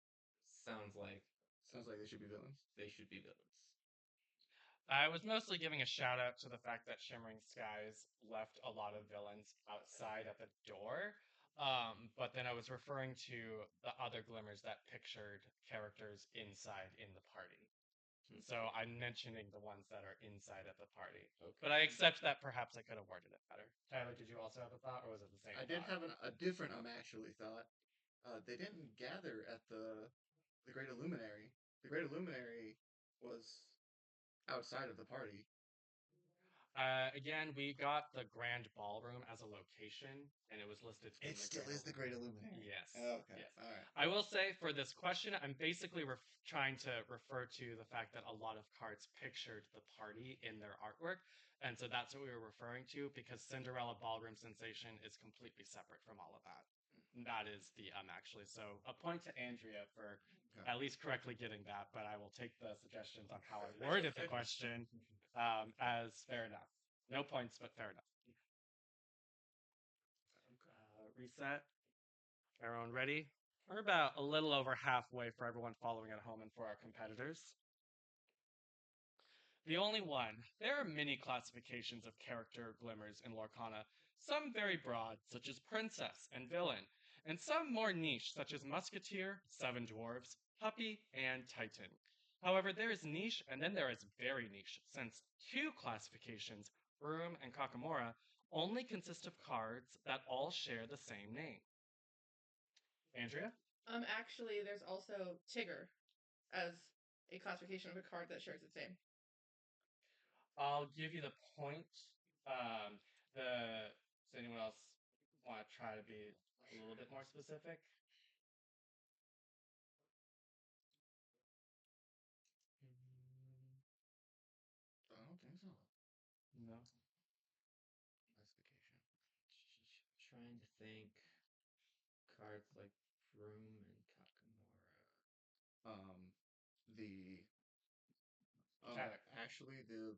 sounds like Sounds like they should be villains. they should be villains. I was mostly giving a shout out to the fact that Shimmering Skies left a lot of villains outside at the door. But then I was referring to the other glimmers that pictured characters inside in the party. So I'm mentioning the ones that are inside of the party. Okay. But I accept that perhaps I could have worded it better. Tyler, did you also have a thought, or was it the same I thought? did have a different actually thought. They didn't gather at the Great Illuminary. The Great Illuminary was outside of the party. Again, we got the Grand Ballroom as a location, and it was listed in It still is the Great Illuminary. Yes. Oh, okay. Yes. All right. I will say for this question, I'm basically trying to refer to the fact that a lot of cards pictured the party in their artwork. And so that's what we were referring to, because Cinderella Ballroom Sensation is completely separate from all of that. That is the actually. So a point to Andrea for at least correctly getting that, but I will take the suggestions on how I worded the question as fair enough. No points, but fair enough. Reset. Everyone ready? We're about a little over halfway for everyone following at home and for our competitors. The only one. There are many classifications of character glimmers in Lorcana, some very broad, such as princess and villain, and some more niche, such as musketeer, seven dwarves, puppy, and titan. However, there is niche and then there is very niche, since two classifications, Broom and Kakamora, only consist of cards that all share the same name. Andrea? Actually, there's also Tigger as a classification of a card that shares its name. I'll give you the point. Does anyone else want to try to be a little bit more specific? I don't think so. No. Classification. Trying to think. Cards like Broom and Kakamora. The Tyler. actually the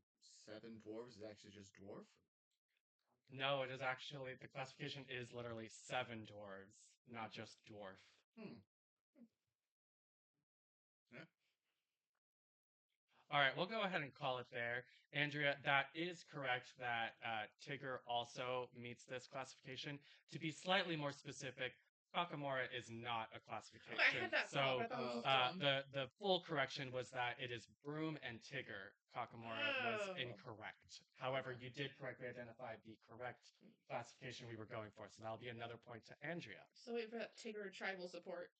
seven dwarves is actually just dwarf. No, it is actually, the classification is literally seven dwarves, not just dwarf. Yeah. All right, we'll go ahead and call it there. Andrea, that is correct that Tigger also meets this classification. To be slightly more specific, Kakamora is not a classification. Okay, I had that thought, but I thought it was dumb. The full correction was that it is Broom and Tigger. Kakamora was Oh. incorrect. However, you did correctly identify the correct classification we were going for, so that'll be another point to Andrea. So wait for that Tigger tribal support.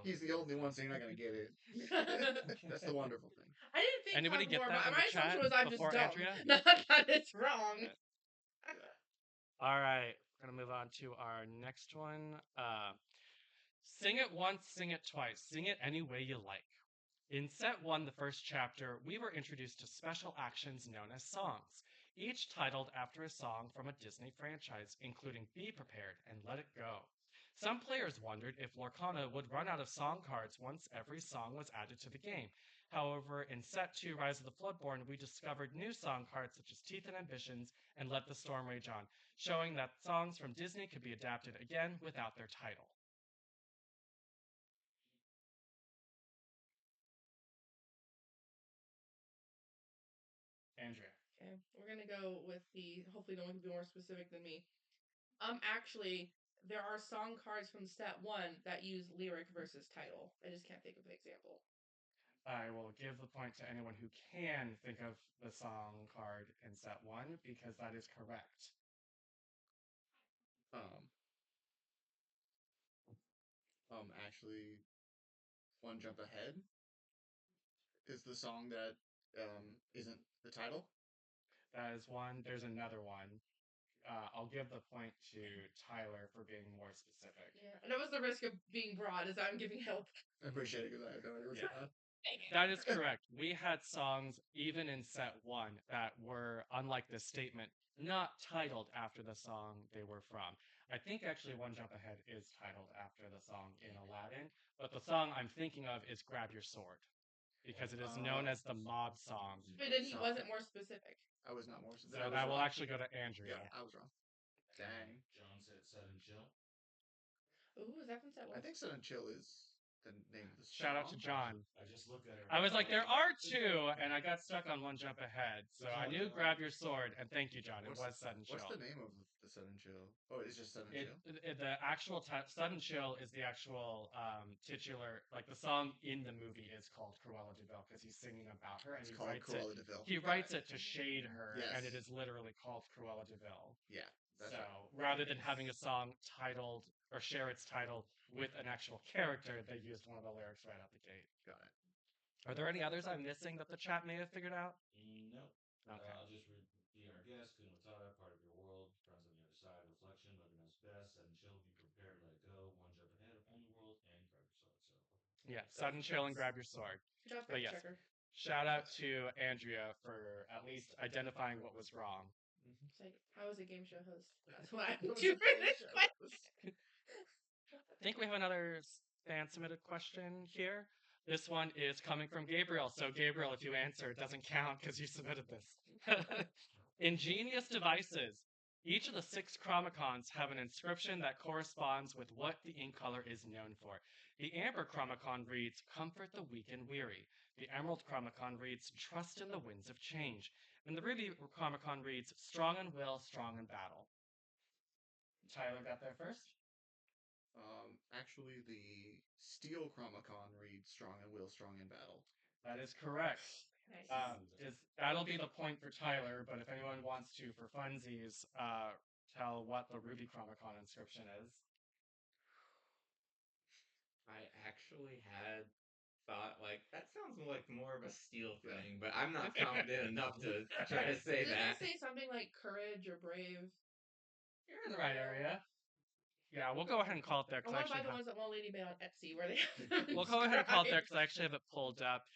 He's the only one, so you're not gonna get it. That's the wonderful thing. I didn't think Anybody get that in my the chat assumption was I'm just before dumb. Andrea? Not that it's wrong. All right, we're gonna move on to our next one. Sing it once, sing it twice, sing it any way you like. In set 1, the first chapter, we were introduced to special actions known as songs, each titled after a song from a Disney franchise, including Be Prepared and Let It Go. Some players wondered if Lorcana would run out of song cards once every song was added to the game. However, in set 2, Rise of the Floodborn, we discovered new song cards such as Teeth and Ambitions and Let the Storm Rage On, showing that songs from Disney could be adapted again without their title. Andrea. Okay, we're gonna go with the. Hopefully, no one can be more specific than me. Actually, there are song cards from step 1 that use lyric versus title. I just can't think of an example. I will give the point to anyone who can think of the song card in set 1 because that is correct. Actually, One Jump Ahead is the song that isn't the title. That is one. There's another one. I'll give the point to Tyler for being more specific. Yeah, and that was the risk of being broad, as I'm giving help. I appreciate it because I have no idea. That is correct. We had songs even in set 1 that were, unlike this statement, not titled after the song they were from. I think actually One Jump Ahead is titled after the song in Aladdin, but the song I'm thinking of is Grab Your Sword, because it is known as the mob song. But then he wasn't more specific. I was not more specific. So that will actually go to Andrea. Yeah, I was wrong. Dang. John said Set and Chill. Ooh, is that from set 1? I think Set and Chill is the name of the song. Shout out to John. I just looked at it. I was like, there are two, and I got stuck on one jump ahead. So I knew grab your sword, and thank you, John. It was Sudden Chill. What's the name of the Sudden Chill? Oh, it's just Sudden Chill? The actual Sudden Chill is the actual titular, like the song in the movie is called Cruella de Vil because he's singing about her, and It's called Cruella de Vil. He writes it to shade her, Yes. and it is literally called Cruella de Vil. Yeah. So rather than having a song titled or share its title with an actual character, they used one of the lyrics right out the gate. Got it. Are there any others I'm missing that the chat may have figured out? No. Okay. I'll just read be our guest, Kun Matata, part of your world, friends on the other side, reflection, loving us best, sudden chill, be prepared, let it go, one jump ahead, own the world, and grab your sword. So Yeah, sudden chill and grab your sword. Good job, But yes, checker. shout out to Andrea for at least identifying what was wrong. It's like, I was a game show host. That's why I'm too for this question. I think we have another fan submitted question here. This one is coming from Gabriel. So, Gabriel, if you answer, it doesn't count because you submitted this. Ingenious devices. Each of the 6 Chromicons have an inscription that corresponds with what the ink color is known for. The Amber Chromicon reads, Comfort the weak and weary. The Emerald Chromicon reads, Trust in the winds of change. And the Ruby Chromicon reads, Strong in will, strong in battle. Tyler got there first? Actually, the Steel Chromicon reads Strong in Will, Strong in Battle. That is correct. Nice. That'll be the point for Tyler, but if anyone wants to, for funsies, tell what the Ruby Chromicon inscription is. I actually had thought, like, that sounds like more of a steel thing, but I'm not confident enough to try to say Didn't that. they say something like courage or brave? You're in the right area. Yeah, we'll go ahead and call it there. I want to buy the ones that Wall Lady made on Etsy where they have We'll go ahead and call it there because I actually have it pulled up.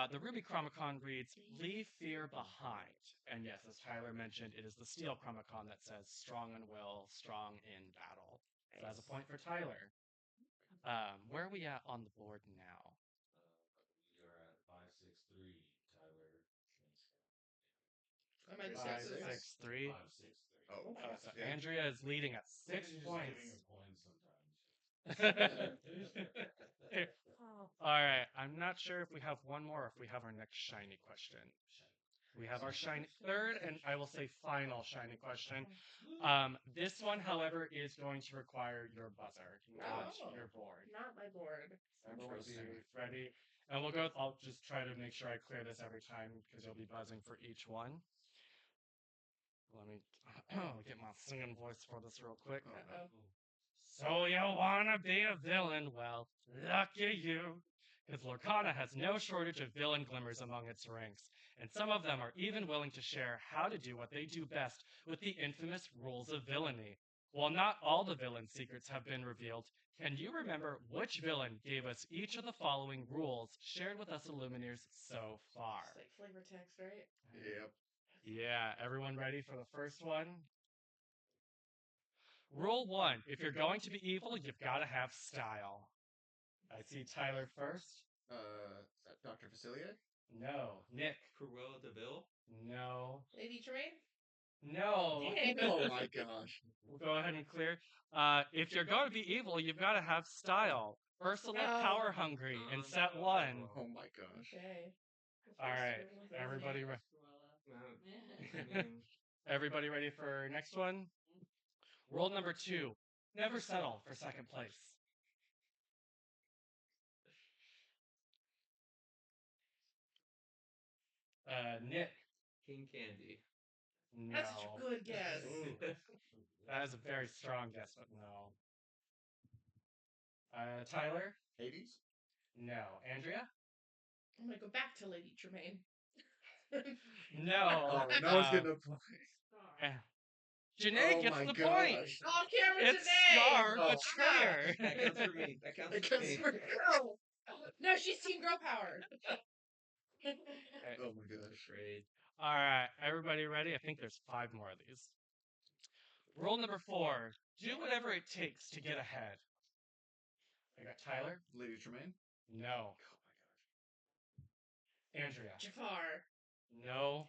The Ruby Chromicon reads, Leave fear behind. And yes, as Tyler mentioned, it is the Steel Chromicon that says strong in will, strong in battle. So that's a point for Tyler. Where are we at on the board now? we are at 5-6-3. Tyler. I might 5-6-3. 5-6-3. Oh, So Andrea is leading at 6 points. Giving a point sometimes. All right, I'm not sure if we have one more or if we have our next shiny question. We have our third and I will say final shiny question. This one, however, is going to require your buzzer, not your board. Not my board. Everyone be ready. And we'll go, I'll just try to make sure I clear this every time because you'll be buzzing for each one. Let me get my singing voice for this real quick. Uh-oh. So you wanna be a villain? Well, lucky you. Because Lorcana has no shortage of villain glimmers among its ranks, and some of them are even willing to share how to do what they do best with the infamous rules of villainy. While not all the villain secrets have been revealed, can you remember which villain gave us each of the following rules shared with us Illumineers so far? It's like flavor text, right? Yep. Yeah, everyone ready for the first one? Rule 1, if you're going to be evil, you've got to have style. I see Tyler first. Is that Dr. Facilier? No. Nick? Cruella de Vil? No. Lady Tremaine? No. Oh my gosh. We'll go ahead and clear. If you're going to be evil, you've got to have style. Ursula Power Hungry in set 1. Oh my gosh. Okay. All right. Everybody ready? Everybody ready for next one? Rule number 2. Never settle for second place. Nick? King Candy. No. That's such a good guess. That is a very strong guess, but no. Tyler? Hades? No. Andrea? I'm gonna go back to Lady Tremaine. No. Oh, no one's getting a point. Janae gets the point. Oh, Cameron It's Janae! Star Betrayer. That counts for me. That counts It for counts me. for girl. No, she's Team Girl Power. Oh my gosh. Great. All right, everybody ready? I think there's 5 more of these. Rule number 4. Do whatever it takes to get ahead. I got Tyler? Lady Tremaine? No. Oh my gosh. Andrea? Jafar. No.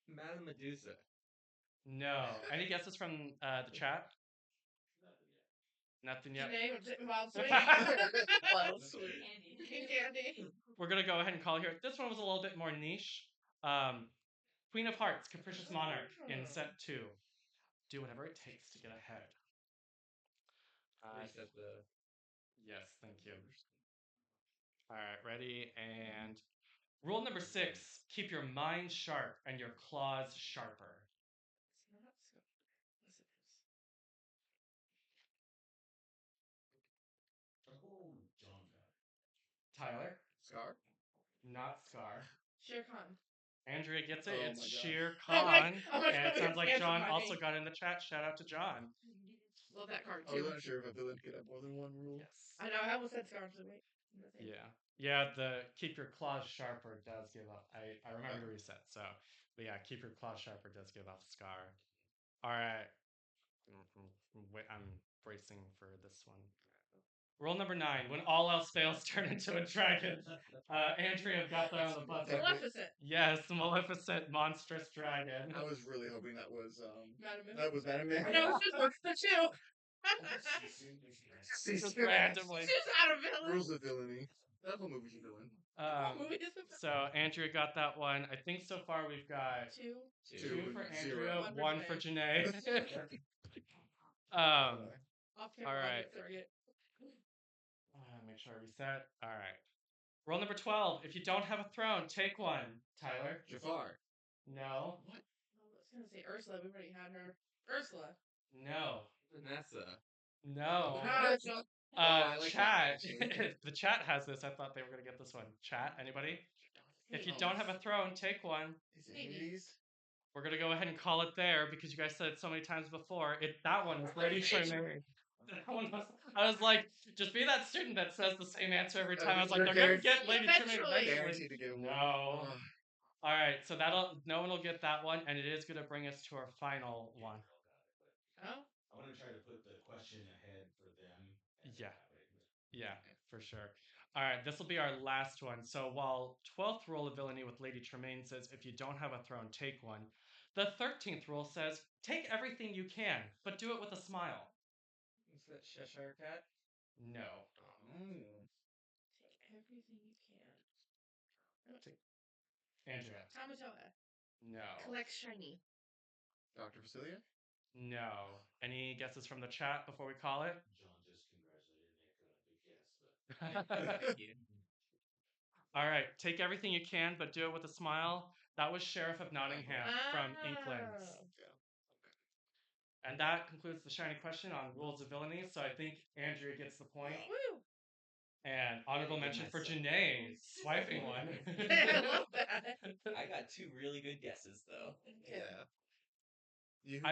Madame Medusa. No. Any guesses from the chat? Nothing yet. Janae, Wild Sweet. Wild Sweet. King Candy. We're gonna go ahead and call it here. This one was a little bit more niche. Queen of Hearts, Capricious Monarch in set 2. Do whatever it takes to get ahead. Reset the. Yes, thank you. All right, ready and rule number 6: keep your mind sharp and your claws sharper. It's not so. Yes, it is. John got Tyler, Scar? not Scar. Shere Khan. Andrea gets it. Oh it's my gosh. Sheer I'm like, Khan. I'm like, And it sounds like answer John my also name. got in the chat. Shout out to John. Love that card I too. was unsure if a villain could have more than one rule. Yes. I know. I almost said Scar. So wait. Yeah. Yeah, the keep your claws sharper does give up. I remember to reset. So, but yeah, keep your claws sharper does give up Scar. All right. Wait, I'm bracing for this one. Rule number 9: when all else fails, turn into a dragon. Andrea got that on the buzzer. Maleficent. Yes, Maleficent, monstrous dragon. I was really hoping that was Madam Mim. that was Madam Mim. I know it's just the two. Just randomly. She's not a villain. Rules of villainy. That whole movie's a villain. Movie is a villain. So Andrea got that one. I think so far we've got Two. 2 for Zero. Andrea, One 1 for for Janae. Off All camera. right. Make sure I reset. All right. Rule number 12: if you don't have a throne, take one. Tyler? Jafar. No. What? I was gonna say Ursula. We've already had her. Ursula. No. Vanessa. No. I like Chat. that The chat has this. I thought they were gonna get this one. Chat. Anybody? If you don't have a throne, take one. Is it Hades? We're gonna go ahead and call it there because you guys said it so many times before. That one was Lady Tremaine. I was like, just be that student that says the same answer every time. I was like, they're gonna get Lady Tremaine eventually. Guaranteed to get one. No. All right, so no one will get that one, and it is gonna bring us to our final one. Oh. I want to try to put the question ahead for them. Yeah. Yeah, for sure. All right, this will be our last one. So while 12th rule of villainy with Lady Tremaine says if you don't have a throne, take one, the 13th rule says take everything you can, but do it with a smile. Is that Cheshire Cat? No. Take everything you can. Andrea. Tamatoa. No. Collect shiny. Dr. Facilier? No. Any guesses from the chat before we call it? John just congratulated Nick on a big guess, but Thank you. All right, take everything you can, but do it with a smile. That was Sheriff of Nottingham from Inklands. And that concludes the shiny question on rules of villainy. So I think Andrea gets the point. Woo! And honorable mention for Janae, swiping one. I love that. I got 2 really good guesses though. Yeah. Yeah,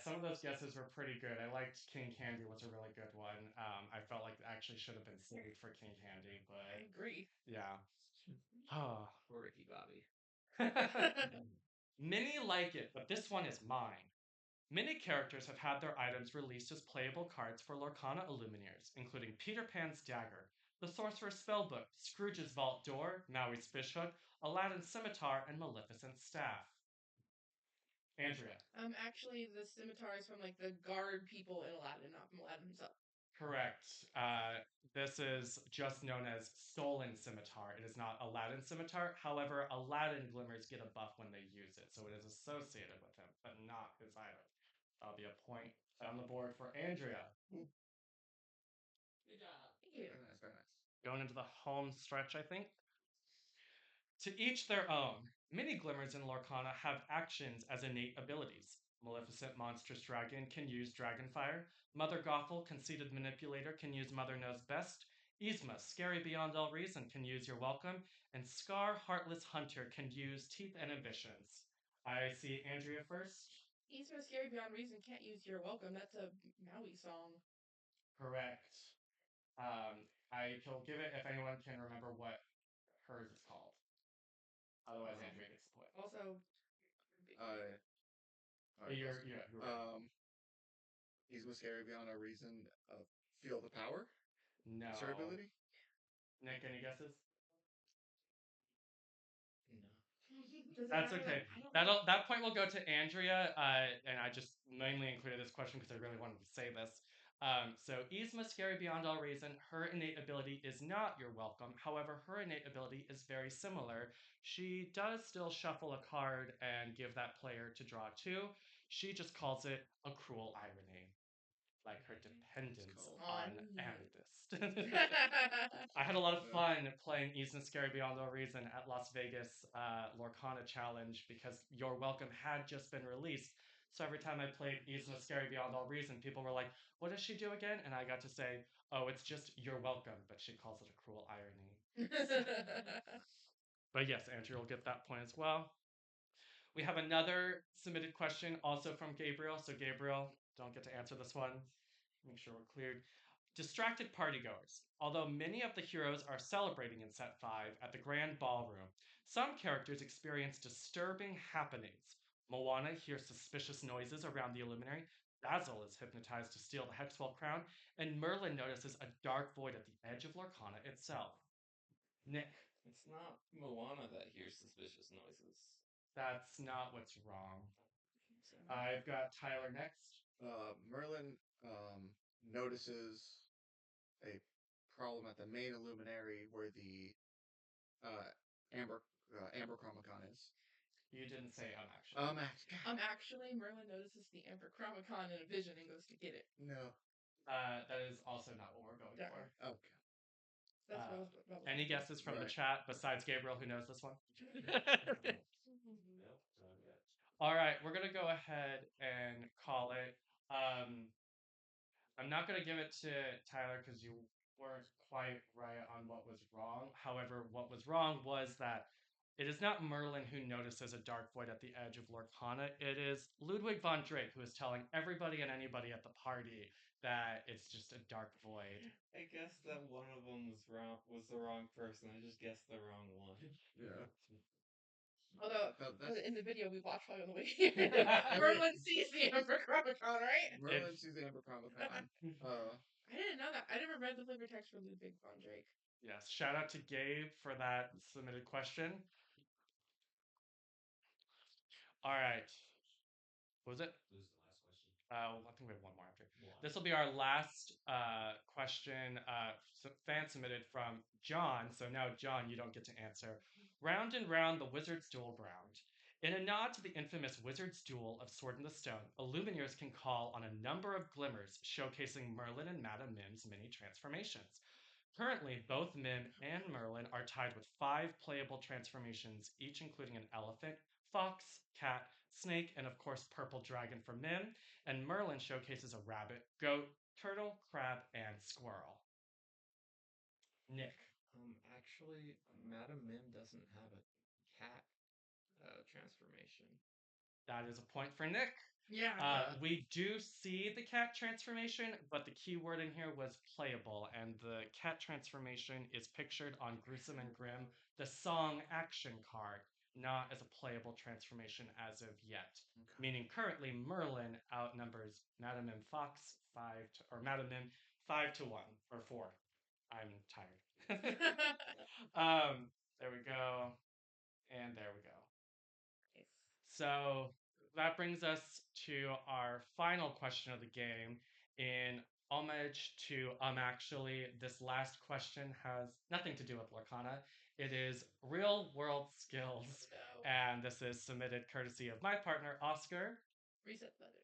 some of those guesses were pretty good. I liked King Candy was a really good one. I felt like it actually should have been saved for King Candy, but I agree. yeah. Oh. Poor Ricky Bobby. Many like it, but this one is mine. Many characters have had their items released as playable cards for Lorcana Illuminaires, including Peter Pan's Dagger, the Sorcerer's Spellbook, Scrooge's Vault Door, Maui's Fishhook, Aladdin's Scimitar, and Maleficent's Staff. Andrea. Actually, the scimitar is from like the guard people in Aladdin, not from Aladdin himself. Correct. This is just known as Stolen Scimitar. It is not Aladdin Scimitar. However, Aladdin glimmers get a buff when they use it, so it is associated with him, but not his item. That'll be a point on the board for Andrea. Good job. Thank you. Very nice, very nice. Going into the home stretch, I think. To each their own. Many glimmers in Lorcana have actions as innate abilities. Maleficent Monstrous Dragon can use Dragonfire. Mother Gothel, Conceited Manipulator, can use Mother Knows Best. Yzma, Scary Beyond All Reason, can use You're Welcome. And Scar, Heartless Hunter, can use Teeth and Ambitions. I see Andrea first. Yzma, Scary Beyond Reason can't use You're Welcome. That's a Maui song. Correct. I will give it if anyone can remember what hers is called. Otherwise, Andrea gets the point. Also, You're Yzma Scary Beyond a Reason. Feel the Power? No. Is her ability? Nick, any guesses? No. Does it That's matter? okay. I don't know. That point will go to Andrea, and I just mainly included this question because I really wanted to say this. So Yzma, scary beyond all reason. Her innate ability is not you're welcome. However, her innate ability is very similar. She does still shuffle a card and give that player to draw two. She just calls it a cruel irony, like her dependence on Amethyst. I had a lot of fun playing East and Scary Beyond All Reason at Las Vegas Lorcana Challenge because Your Welcome had just been released. So every time I played East and Scary Beyond All Reason, people were like, "What does she do again?" And I got to say, "Oh, it's just You're Welcome," but she calls it a cruel irony. But yes, Andrew will get that point as well. We have another submitted question also from Gabriel. So Gabriel, don't get to answer this one. Make sure we're cleared. Distracted partygoers. Although many of the heroes are celebrating in set 5 at the Grand Ballroom, some characters experience disturbing happenings. Moana hears suspicious noises around the Illuminary, Basil is hypnotized to steal the Hexwell crown, and Merlin notices a dark void at the edge of Lorcana itself. Nick. It's not Moana that hears suspicious noises. That's not what's wrong. I've got Tyler next. Merlin notices a problem at the main illuminary where the Amberchromicon is. You didn't say actually. Actually, Merlin notices the Amberchromicon in a vision and goes to get it. No. That is also not what we're going for. Okay. That's what I was about to Any say. guesses from the Right. chat besides Gabriel, who knows this one? Nope, not yet. All right, we're gonna go ahead and call it. I'm not gonna give it to Tyler because you weren't quite right on what was wrong. However, what was wrong was that it is not Merlin who notices a dark void at the edge of Lorcana. It is Ludwig von Drake who is telling everybody and anybody at the party that it's just a dark void. I guess that one of them was the wrong person. I just guessed the wrong one. Yeah. Although That's in the video we watched probably on the way here, Merlin sees the Amberchromicon, right? Merlin sees the Amberchromicon. I didn't know that. I never read the flavor text for Ludwig von Drake. Yes, shout out to Gabe for that submitted question. All right. What was it? This is the last question. I think we have one more after. This will be our last question, fan submitted from John. So now, John, you don't get to answer. Round and round the wizard's duel ground. In a nod to the infamous wizard's duel of Sword in the Stone, Illumineers can call on a number of glimmers, showcasing Merlin and Madame Mim's mini transformations. Currently, both Mim and Merlin are tied with 5 playable transformations, each including an elephant, fox, cat, snake, and of course purple dragon for Mim, and Merlin showcases a rabbit, goat, turtle, crab, and squirrel. Nick. Actually, Madame Mim doesn't have a cat transformation. That is a point for Nick. Yeah. We do see the cat transformation, but the key word in here was playable, and the cat transformation is pictured on Gruesome and Grim, the song action card, not as a playable transformation as of yet. Okay. Meaning currently Merlin outnumbers Madame Mim Fox 5 to 1 or 4. I'm tired. There we go. And there we go. Nice. So that brings us to our final question of the game. In homage to Actually, this last question has nothing to do with Lorcana. It is real world skills. No. And this is submitted courtesy of my partner, Oscar. Reset feathers.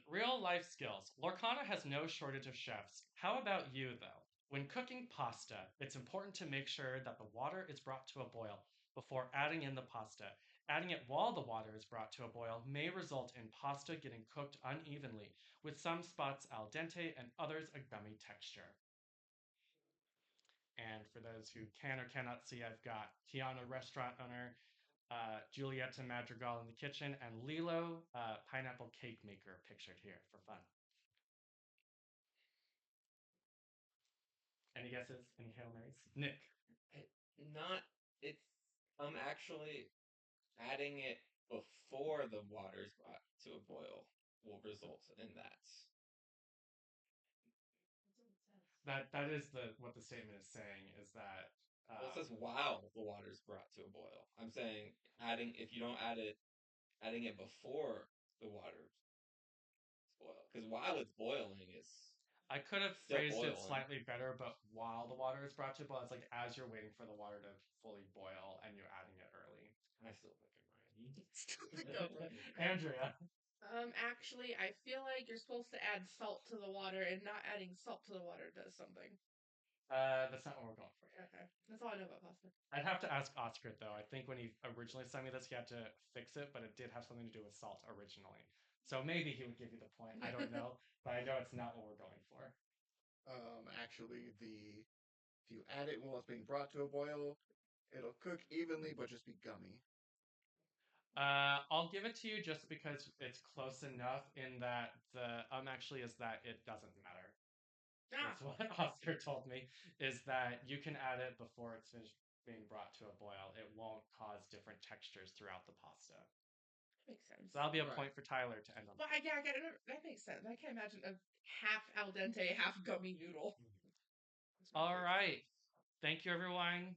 Real life skills. Lorcana has no shortage of chefs. How about you, though? When cooking pasta, it's important to make sure that the water is brought to a boil before adding in the pasta. Adding it while the water is brought to a boil may result in pasta getting cooked unevenly, with some spots al dente and others a gummy texture. And for those who can or cannot see, I've got Tiana, restaurant owner, Julieta Madrigal in the kitchen, and Lilo, pineapple cake maker, pictured here for fun. Any guesses? Any Hail Marys? Nick. Actually adding it before the water's brought to a boil will result in that. That is what the statement is saying, is that Well, it says while the water is brought to a boil. I'm saying if you don't adding it before the water boil, because while it's boiling, it's I could have still phrased it boiling. slightly better, but while the water is brought to a boil, it's like as you're waiting for the water to fully boil and you're adding it early. I still think I'm right. Go for it. Andrea. Actually, I feel like you're supposed to add salt to the water, and not adding salt to the water does something. That's not what we're going for. Okay, that's all I know about pasta. I'd have to ask Oscar though. I think when he originally sent me this, he had to fix it, but it did have something to do with salt originally. So maybe he would give you the point. I don't know, but I know it's not what we're going for. Actually, if you add it while it's being brought to a boil, it'll cook evenly, but just be gummy. I'll give it to you just because it's close enough in that the actually is that it doesn't matter. That's what Oscar told me, is that you can add it before it's finished being brought to a boil. It won't cause different textures throughout the pasta. Makes sense. So that'll be a Right. point for Tyler to end on. Well, that makes sense. I can't imagine a half al dente, half gummy noodle. All right. Thank you, everyone.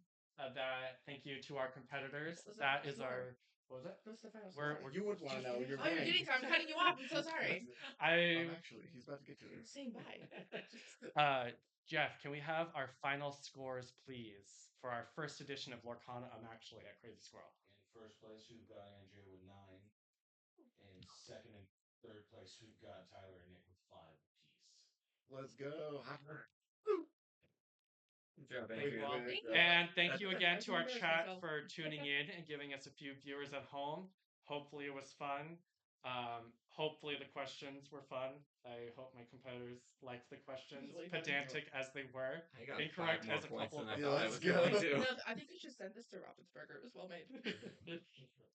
Thank you to our competitors. Was That the is score? our. What was it? What's the final We're, score? You would want to know. You're Oh, you're winning. getting. So I'm cutting you off. I'm so sorry. Actually, he's about to get to it. Saying bye. Jeff, can we have our final scores, please, for our first edition of Lorcana Actually at Crazy Squirrel? In first place, we've got Andrea with 9. In second and third place, we've got Tyler and Nick with 5 apiece. Let's go. Thank you all. Thank you. And thank you again I to our embarrassed chat myself. for tuning in and giving us a few viewers at home. Hopefully it was fun. Hopefully the questions were fun. I hope my competitors liked the questions, Really fun. pedantic as they were. I got Incorrect 5 more as a points couple than I of Yeah, thought I let's was go. going to. No, I think you should send this to Robinsburger. It was well made.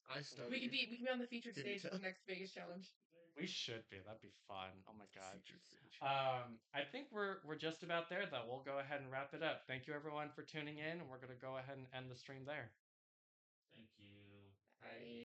I studied. We can be on the featured Can you stage for tell? the next Vegas challenge. We should be. That'd be fun. Oh my god. Featured stage. I think we're just about there though. We'll go ahead and wrap it up. Thank you everyone for tuning in, and we're gonna go ahead and end the stream there. Thank you. Bye.